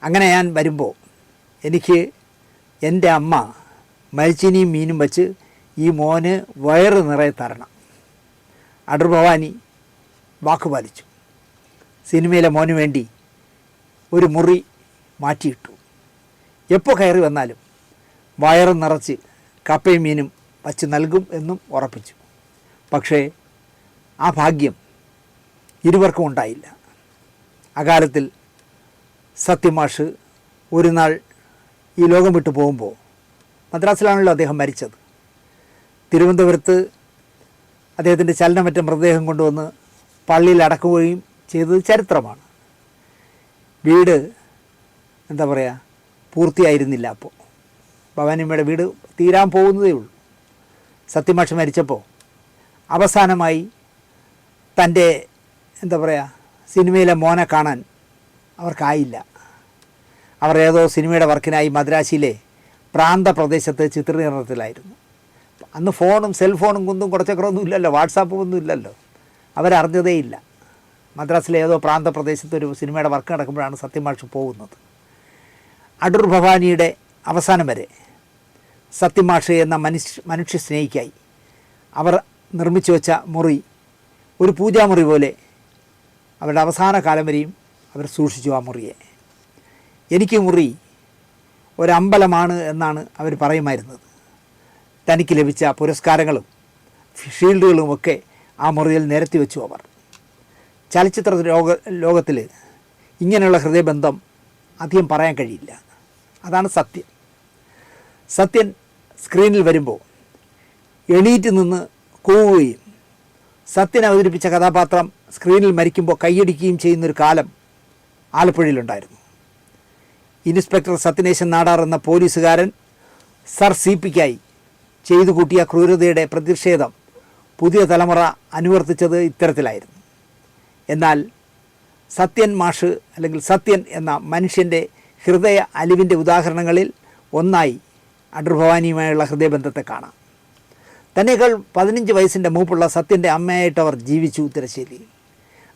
അങ്ങനെ ഞാൻ വരുമ്പോൾ എനിക്ക് എൻ്റെ അമ്മ മരിച്ചിനിയും മീനും വച്ച് ഈ മോന് വയറ് നിറയെ തരണം. അടൂർ ഭവാനി വാക്കുപാലിച്ചു. സിനിമയിലെ മോന് വേണ്ടി ഒരു മുറി മാറ്റിയിട്ടു. എപ്പോൾ കയറി വന്നാലും വയറ് നിറച്ച് കപ്പയും മീനും വച്ച് നൽകും എന്നും ഉറപ്പിച്ചു. പക്ഷേ ആ ഭാഗ്യം ഇരുവർക്കും ഉണ്ടായില്ല. അകാലത്തിൽ സത്യമാഷ് ഒരു നാൾ ഈ ലോകം വിട്ടു പോകുമ്പോൾ, മദ്രാസിലാണല്ലോ അദ്ദേഹം മരിച്ചത്, തിരുവനന്തപുരത്ത് അദ്ദേഹത്തിൻ്റെ ചലനമറ്റ മൃതദേഹം കൊണ്ടുവന്ന് പള്ളിയിൽ അടക്കുകയും ചെയ്തത് ചരിത്രമാണ്. വീട് എന്താ പറയുക, പൂർത്തിയായിരുന്നില്ല. അപ്പോൾ ഭവാനിയമ്മയുടെ വീട് തീരാൻ പോകുന്നതേ ഉള്ളൂ. സത്യമാഷ് മരിച്ചപ്പോൾ അവസാനമായി തൻ്റെ എന്താ പറയുക സിനിമയിലെ മോനെ കാണാൻ അവർക്കായില്ല. അവർ ഏതോ സിനിമയുടെ വർക്കിനായി മദ്രാശിയിലെ പ്രാന്തപ്രദേശത്ത് ചിത്രീകരണത്തിലായിരുന്നു. അന്ന് ഫോണും സെൽഫോണും കുന്തും കുറച്ചൊന്നും ഇല്ലല്ലോ, വാട്സാപ്പും ഒന്നും ഇല്ലല്ലോ. അവരറിഞ്ഞതേയില്ല. മദ്രാസിലെ ഏതോ പ്രാന്തപ്രദേശത്ത് ഒരു സിനിമയുടെ വർക്ക് നടക്കുമ്പോഴാണ് സത്യമാഷ് പോകുന്നത്. അടൂർ ഭവാനിയുടെ അവസാനം വരെ സത്യമാഷ് എന്ന മനുഷ്യ സ്നേഹിക്കായി അവർ നിർമ്മിച്ചു വെച്ച മുറി ഒരു പൂജാമുറി പോലെ അവരുടെ അവസാന കാലം വരെയും അവർ സൂക്ഷിച്ചു ആ മുറിയെ. എനിക്ക് മുറി ഒരമ്പലമാണ് എന്നാണ് അവർ പറയുമായിരുന്നത്. തനിക്ക് ലഭിച്ച പുരസ്കാരങ്ങളും ഷീൽഡുകളുമൊക്കെ ആ മുറിയിൽ നിരത്തി വെച്ചു അവർ. ചലച്ചിത്ര ലോകത്തിൽ ഇങ്ങനെയുള്ള ഹൃദയബന്ധം അധികം പറയാൻ കഴിയില്ല. അതാണ് സത്യൻ. സത്യൻ സ്ക്രീനിൽ വരുമ്പോൾ എണീറ്റ് നിന്ന് കൂവുകയും സത്യൻ അവതരിപ്പിച്ച കഥാപാത്രം സ്ക്രീനിൽ മരിക്കുമ്പോൾ കൈയടിക്കുകയും ചെയ്യുന്നൊരു കാലം ആലപ്പുഴയിലുണ്ടായിരുന്നു. ഇൻസ്പെക്ടർ സത്യനേശൻ നാടാർ എന്ന പോലീസുകാരൻ സർ സി പിക്കായി ചെയ്തു കൂട്ടിയ ക്രൂരതയുടെ പ്രതിഷേധം പുതിയ തലമുറ അനുവർത്തിച്ചത് ഇത്തരത്തിലായിരുന്നു. എന്നാൽ സത്യൻ മാഷ് അല്ലെങ്കിൽ സത്യൻ എന്ന മനുഷ്യൻ്റെ ഹൃദയ അലിവിൻ്റെ ഉദാഹരണങ്ങളിൽ ഒന്നായി അടൂർ ഭവാനിയുമായുള്ള ഹൃദയബന്ധത്തെ കാണാം. തന്നേക്കാൾ 15 വയസ്സിൻ്റെ മൂപ്പുള്ള സത്യൻ്റെ അമ്മയായിട്ട് അവർ ജീവിച്ചു തിരശ്ശേരിയിൽ.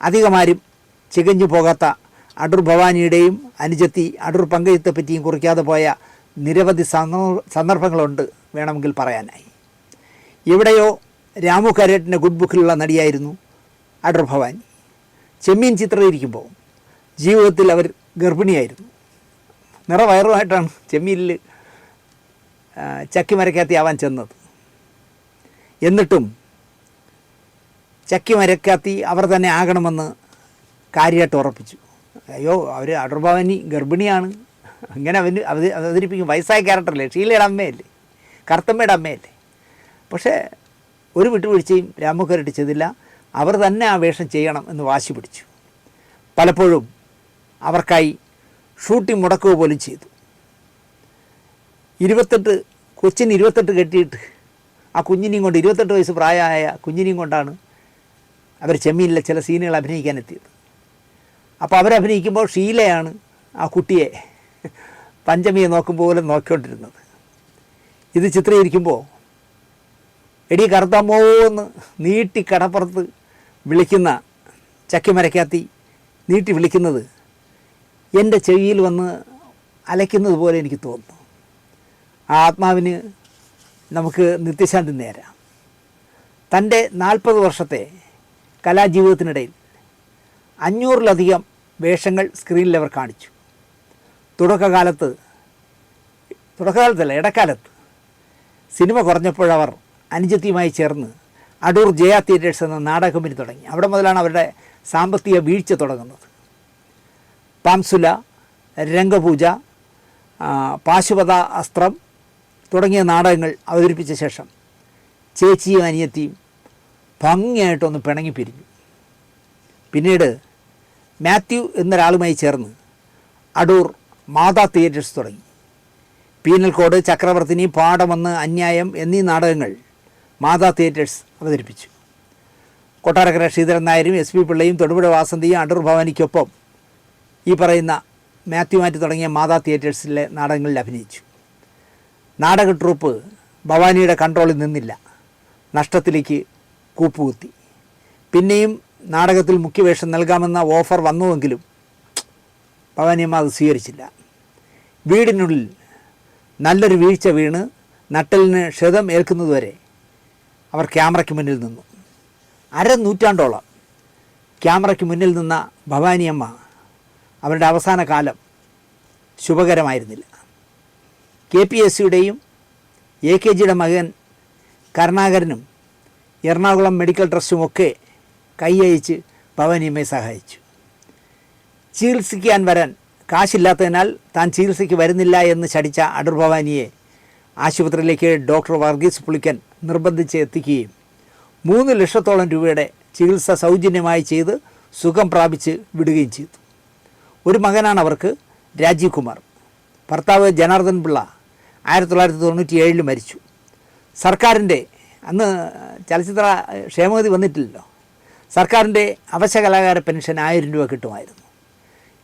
അധികമാരും ചികഞ്ഞു പോകാത്ത അടൂർ ഭവാനിയുടെയും അനുജത്തി അടൂർ പങ്കജത്തെപ്പറ്റിയും കുറിക്കാതെ പോയ നിരവധി സന്ദർഭങ്ങളുണ്ട് വേണമെങ്കിൽ പറയാനായി. എവിടെയോ രാമു കരേട്ടിൻ്റെ ഗുഡ് ബുക്കിലുള്ള നടിയായിരുന്നു അടൂർ ഭവാനി. ചെമ്മീൻ ചിത്രീകരിക്കുമ്പോൾ ജീവിതത്തിൽ അവർ ഗർഭിണിയായിരുന്നു. നിറവയറുമായിട്ടാണ് ചെമ്മീനിൽ ചക്കിമരക്കാത്തി ആവാൻ ചെന്നത്. എന്നിട്ടും ചക്കിമരക്കാത്തി അവർ തന്നെ ആകണമെന്ന് കാര്യമായിട്ട് ഉറപ്പിച്ചു. അയ്യോ, അവർ അടൂർ ഭവാനി ഗർഭിണിയാണ് അങ്ങനെ അവതരിപ്പിക്കും. വയസ്സായ ക്യാരക്ടറല്ലേ, ഷീലയുടെ അമ്മയല്ലേ, കറുത്തമ്മയുടെ അമ്മയല്ലേ. പക്ഷേ ഒരു വിട്ടുവീഴ്ചയും രാമു കരേട്ട് ചെയ്തില്ല. അവർ തന്നെ ആ വേഷം ചെയ്യണം എന്ന് വാശി പിടിച്ചു. പലപ്പോഴും അവർക്കായി ഷൂട്ടിംഗ് മുടക്കുക പോലും ചെയ്തു. 28 കെട്ടിയിട്ട് ആ കുഞ്ഞിനെയും കൊണ്ട് 28 വയസ്സ് പ്രായമായ കുഞ്ഞിനെയും കൊണ്ടാണ് അവർ ചെമ്മീനിലെ ചില സീനുകൾ അഭിനയിക്കാനെത്തിയത്. അപ്പോൾ അവരഭിനയിക്കുമ്പോൾ ഷീലയാണ് ആ കുട്ടിയെ പഞ്ചമിയെ നോക്കുമ്പോൾ പോലെ നോക്കിക്കൊണ്ടിരുന്നത്. ഇത് ചിത്രീകരിക്കുമ്പോൾ എടി കറുത്തമ്മോ എന്ന് നീട്ടി കടപ്പുറത്ത് വിളിക്കുന്ന ചക്കിമരക്കാത്തി നീട്ടി വിളിക്കുന്നത് എൻ്റെ ചെവിയിൽ വന്ന് അലയ്ക്കുന്നത് പോലെ എനിക്ക് തോന്നുന്നു. ആ ആത്മാവിന് നമുക്ക് നിത്യശാന്തി നേരാം. തൻ്റെ 40 വർഷത്തെ കലാജീവിതത്തിനിടയിൽ 500-ലധികം വേഷങ്ങൾ സ്ക്രീനിൽ അവർ കാണിച്ചു. തുടക്കകാലത്തല്ല, ഇടക്കാലത്ത് സിനിമ കുറഞ്ഞപ്പോഴവർ അനുജത്തിയുമായി ചേർന്ന് അടൂർ ജയ തിയേറ്റേഴ്സ് എന്ന നാടക കമ്പനി തുടങ്ങി. അവിടെ മുതലാണ് അവരുടെ സാമ്പത്തിക വീഴ്ച തുടങ്ങുന്നത്. പാംസുല, രംഗപൂജ, പാശുപത അസ്ത്രം തുടങ്ങിയ നാടകങ്ങൾ അവതരിപ്പിച്ച ശേഷം ചേച്ചിയും അനിയത്തിയും ഭംഗിയായിട്ടൊന്ന് പിണങ്ങി പിരിഞ്ഞു. പിന്നീട് മാത്യു എന്നൊരാളുമായി ചേർന്ന് അടൂർ മാതാ തിയേറ്റേഴ്സ് തുടങ്ങി. പീനൽ കോഡ്, ചക്രവർത്തിനി, പാഠമൊന്ന്, അന്യായം എന്നീ നാടകങ്ങൾ മാതാ തിയേറ്റേഴ്സ് അവതരിപ്പിച്ചു. കൊട്ടാരക്കര ശ്രീധരൻ നായരും SP പിള്ളയും തൊടുപുഴ വാസന്തിയും അടൂർ ഭവാനിക്കൊപ്പം ഈ പറയുന്ന മാത്യു തുടങ്ങിയ മാതാ തിയേറ്റേഴ്സിലെ നാടകങ്ങളിൽ അഭിനയിച്ചു. നാടക ട്രൂപ്പ് ഭവാനിയുടെ കൺട്രോളിൽ നിന്നില്ല, നഷ്ടത്തിലേക്ക് കൂപ്പുകുത്തി. പിന്നെയും നാടകത്തിൽ മുഖ്യവേഷം നൽകാമെന്ന ഓഫർ വന്നുവെങ്കിലും ഭവാനിയമ്മ അത് സ്വീകരിച്ചില്ല. വീടിനുള്ളിൽ നല്ലൊരു വീഴ്ച വീണ് നട്ടലിന് ക്ഷതം ഏൽക്കുന്നതുവരെ അവർ ക്യാമറയ്ക്ക് മുന്നിൽ നിന്നു. 1/2 നൂറ്റാണ്ടോളം ക്യാമറയ്ക്ക് മുന്നിൽ നിന്ന ഭവാനിയമ്മ അവരുടെ അവസാന കാലം ശുഭകരമായിരുന്നില്ല. KPSCയുടെയും AKGയുടെ മകൻ കരുണാകരനും എറണാകുളം മെഡിക്കൽ ട്രസ്റ്റുമൊക്കെ കൈയയച്ച് ഭവാനിയമ്മയെ സഹായിച്ചു. ചികിത്സിക്കാൻ വരാൻ കാശില്ലാത്തതിനാൽ താൻ ചികിത്സയ്ക്ക് വരുന്നില്ല എന്ന് ശടിച്ച അടൂർ ഭവാനിയെ ആശുപത്രിയിലേക്ക് ഡോക്ടർ വർഗീസ് പുളിക്കൻ നിർബന്ധിച്ച് എത്തിക്കുകയും 3 ലക്ഷത്തോളം രൂപയുടെ ചികിത്സ സൗജന്യമായി ചെയ്ത് സുഖം പ്രാപിച്ച് വിടുകയും ചെയ്തു. ഒരു മകനാണ് അവർക്ക്, രാജീവ് കുമാർ. ഭർത്താവ് ജനാർദ്ദൻ പിള്ള 1997 മരിച്ചു. സർക്കാരിൻ്റെ അന്ന് ചലച്ചിത്ര ക്ഷേമനിധി വന്നിട്ടില്ലല്ലോ, സർക്കാരിൻ്റെ അവശ കലാകാര പെൻഷൻ 1000 രൂപ കിട്ടുമായിരുന്നു.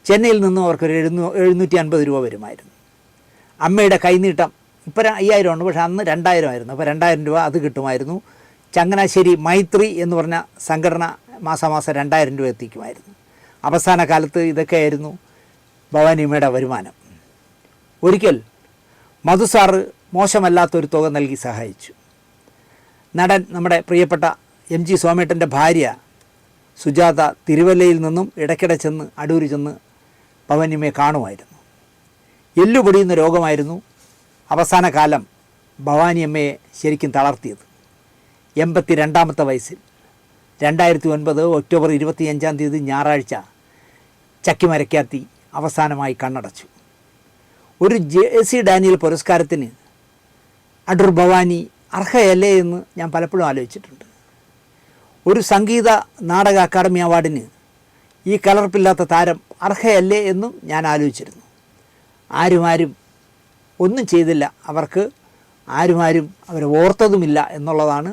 ചെന്നൈയിൽ നിന്നും അവർക്കൊരു 750 രൂപ വരുമായിരുന്നു. അമ്മയുടെ കൈനീട്ടം ഇപ്പോൾ 5000 ഉണ്ട്, പക്ഷേ അന്ന് 2000 ആയിരുന്നു. അപ്പോൾ 2000 രൂപ അത് കിട്ടുമായിരുന്നു. ചങ്ങനാശ്ശേരി മൈത്രി എന്ന് പറഞ്ഞ സംഘടന മാസാമാസം 2000 രൂപ എത്തിക്കുമായിരുന്നു. അവസാന കാലത്ത് ഇതൊക്കെയായിരുന്നു ഭവാനിയമ്മയുടെ വരുമാനം. ഒരിക്കൽ മധുസാറ് മോശമല്ലാത്തൊരു തുക നൽകി സഹായിച്ചു. നടൻ നമ്മുടെ പ്രിയപ്പെട്ട MG സോമേട്ടൻ്റെ ഭാര്യ സുജാത തിരുവല്ലയിൽ നിന്നും ഇടയ്ക്കിടെ ചെന്ന് അടൂർ ചെന്ന് ഭവാനിയമ്മയെ കാണുമായിരുന്നു. എല്ലുപൊടിയുന്ന രോഗമായിരുന്നു അവസാന കാലം ഭവാനിയമ്മയെ ശരിക്കും തളർത്തിയത്. 82ാമത്തെ വയസ്സിൽ 2009 ഒക്ടോബർ 25 ഞായറാഴ്ച ചക്കിമരക്കാത്തി അവസാനമായി കണ്ണടച്ചു. ഒരു JC ഡാനിയൽ പുരസ്കാരത്തിന് അടൂർ ഭവാനി അർഹയല്ലേ എന്ന് ഞാൻ പലപ്പോഴും ആലോചിച്ചിട്ടുണ്ട്. ഒരു സംഗീത നാടക അക്കാദമി അവാർഡിന് ഈ കലർപ്പില്ലാത്ത താരം അർഹയല്ലേ എന്നും ഞാൻ ആലോചിച്ചിരുന്നു. ആരും ഒന്നും ചെയ്തില്ല, അവർക്ക് ആരും അവരെ ഓർത്തതുമില്ല എന്നുള്ളതാണ്.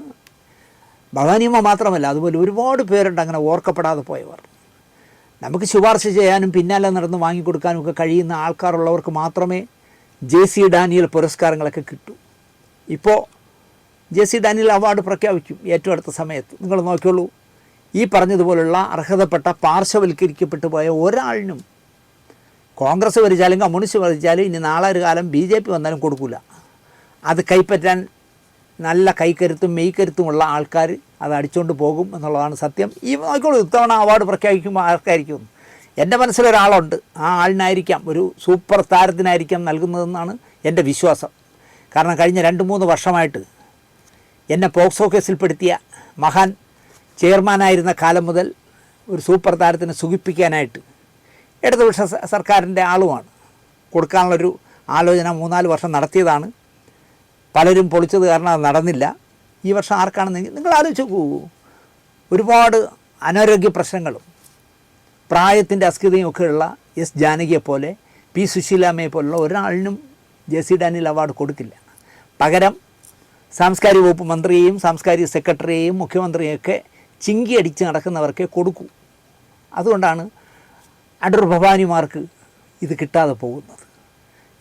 ഭവാനിയമ്മ മാത്രമല്ല, അതുപോലെ ഒരുപാട് പേരുണ്ട് അങ്ങനെ ഓർക്കപ്പെടാതെ പോയവർ. നമുക്ക് ശുപാർശ ചെയ്യാനും പിന്നാലെ നടന്ന് വാങ്ങിക്കൊടുക്കാനും ഒക്കെ കഴിയുന്ന ആൾക്കാരുള്ളവർക്ക് മാത്രമേ JC ഡാനിയൽ പുരസ്കാരങ്ങളൊക്കെ കിട്ടൂ. ഇപ്പോൾ JC ഡാനിയൽ അവാർഡ് പ്രഖ്യാപിക്കും ഏറ്റവും അടുത്ത സമയത്ത്. നിങ്ങൾ നോക്കിയോളൂ, ഈ പറഞ്ഞതുപോലുള്ള അർഹതപ്പെട്ട പാർശ്വവൽക്കരിക്കപ്പെട്ടു പോയ ഒരാളിനും കോൺഗ്രസ് ഭരിച്ചാലും കമ്മ്യൂണിസ്റ്റ് ഭരിച്ചാലും ഇനി നാളെ ഒരു കാലം BJP വന്നാലും കൊടുക്കില്ല. അത് കൈപ്പറ്റാൻ നല്ല കൈക്കരുത്തും മെയ്ക്കരുത്തുമുള്ള ആൾക്കാർ അത് അടിച്ചുകൊണ്ട് പോകും എന്നുള്ളതാണ് സത്യം. ഈ നോക്കിക്കോളൂ, ഇത്തവണ അവാർഡ് പ്രഖ്യാപിക്കുമ്പോൾ ആർക്കായിരിക്കും? എൻ്റെ മനസ്സിലൊരാളുണ്ട്, ആ ആളിനായിരിക്കാം, ഒരു സൂപ്പർ താരത്തിനായിരിക്കാം നൽകുന്നതെന്നാണ് എൻ്റെ വിശ്വാസം. കാരണം കഴിഞ്ഞ 2-3 വർഷമായിട്ട് എന്നെ പോക്സോ കേസിൽപ്പെടുത്തിയ മഹാൻ ചെയർമാനായിരുന്ന കാലം മുതൽ ഒരു സൂപ്പർ താരത്തിനെ സുഖിപ്പിക്കാനായിട്ട് ഇടതുപക്ഷ സർക്കാരിൻ്റെ ആളുമാണ്. കൊടുക്കാനുള്ളൊരു ആലോചന 3-4 വർഷം നടത്തിയതാണ്. പലരും പൊളിച്ചത് കാരണം അത് നടന്നില്ല. ഈ വർഷം ആർക്കാണെന്നെങ്കിൽ നിങ്ങൾ ആലോചിച്ച് നോക്കൂ. ഒരുപാട് അനാരോഗ്യ പ്രശ്നങ്ങളും പ്രായത്തിൻ്റെ അസ്കിതയും ഒക്കെയുള്ള S ജാനകിയെപ്പോലെ P സുശീലാമ്മയെ പോലുള്ള ഒരാളിനും JC ഡാനിയൽ അവാർഡ് കൊടുക്കില്ല. പകരം സാംസ്കാരിക വകുപ്പ് മന്ത്രിയെയും സാംസ്കാരിക സെക്രട്ടറിയെയും മുഖ്യമന്ത്രിയൊക്കെ ചിങ്കി അടിച്ച് നടക്കുന്നവർക്കേ കൊടുക്കൂ. അതുകൊണ്ടാണ് അടൂർ ഭവാനിമാർക്ക് ഇത് കിട്ടാതെ പോകുന്നത്.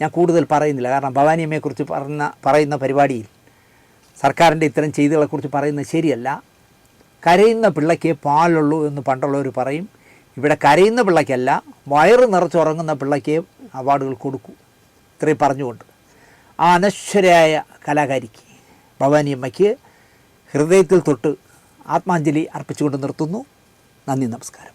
ഞാൻ കൂടുതൽ പറയുന്നില്ല, കാരണം ഭവാനിയമ്മയെക്കുറിച്ച് പറയുന്ന പരിപാടിയിൽ സർക്കാരിൻ്റെ ഇത്തരം ചെയ്തികളെക്കുറിച്ച് പറയുന്നത് ശരിയല്ല. കരയുന്ന പിള്ളയ്ക്ക് പാലുള്ളൂ എന്ന് പണ്ടുള്ളവർ പറയും. ഇവിടെ കരയുന്ന പിള്ളയ്ക്കല്ല, വയറ് നിറച്ചുറങ്ങുന്ന പിള്ളയ്ക്ക് അവാർഡുകൾ കൊടുക്കൂ. ഇത്രയും പറഞ്ഞുകൊണ്ട് ആ അനശ്വരയായ കലാകാരിക്ക് ഭവാനിയമ്മയ്ക്ക് ഹൃദയത്തിൽ തൊട്ട് ആത്മാഞ്ജലി അർപ്പിച്ചുകൊണ്ട് നിർത്തുന്നു. നന്ദി, നമസ്കാരം.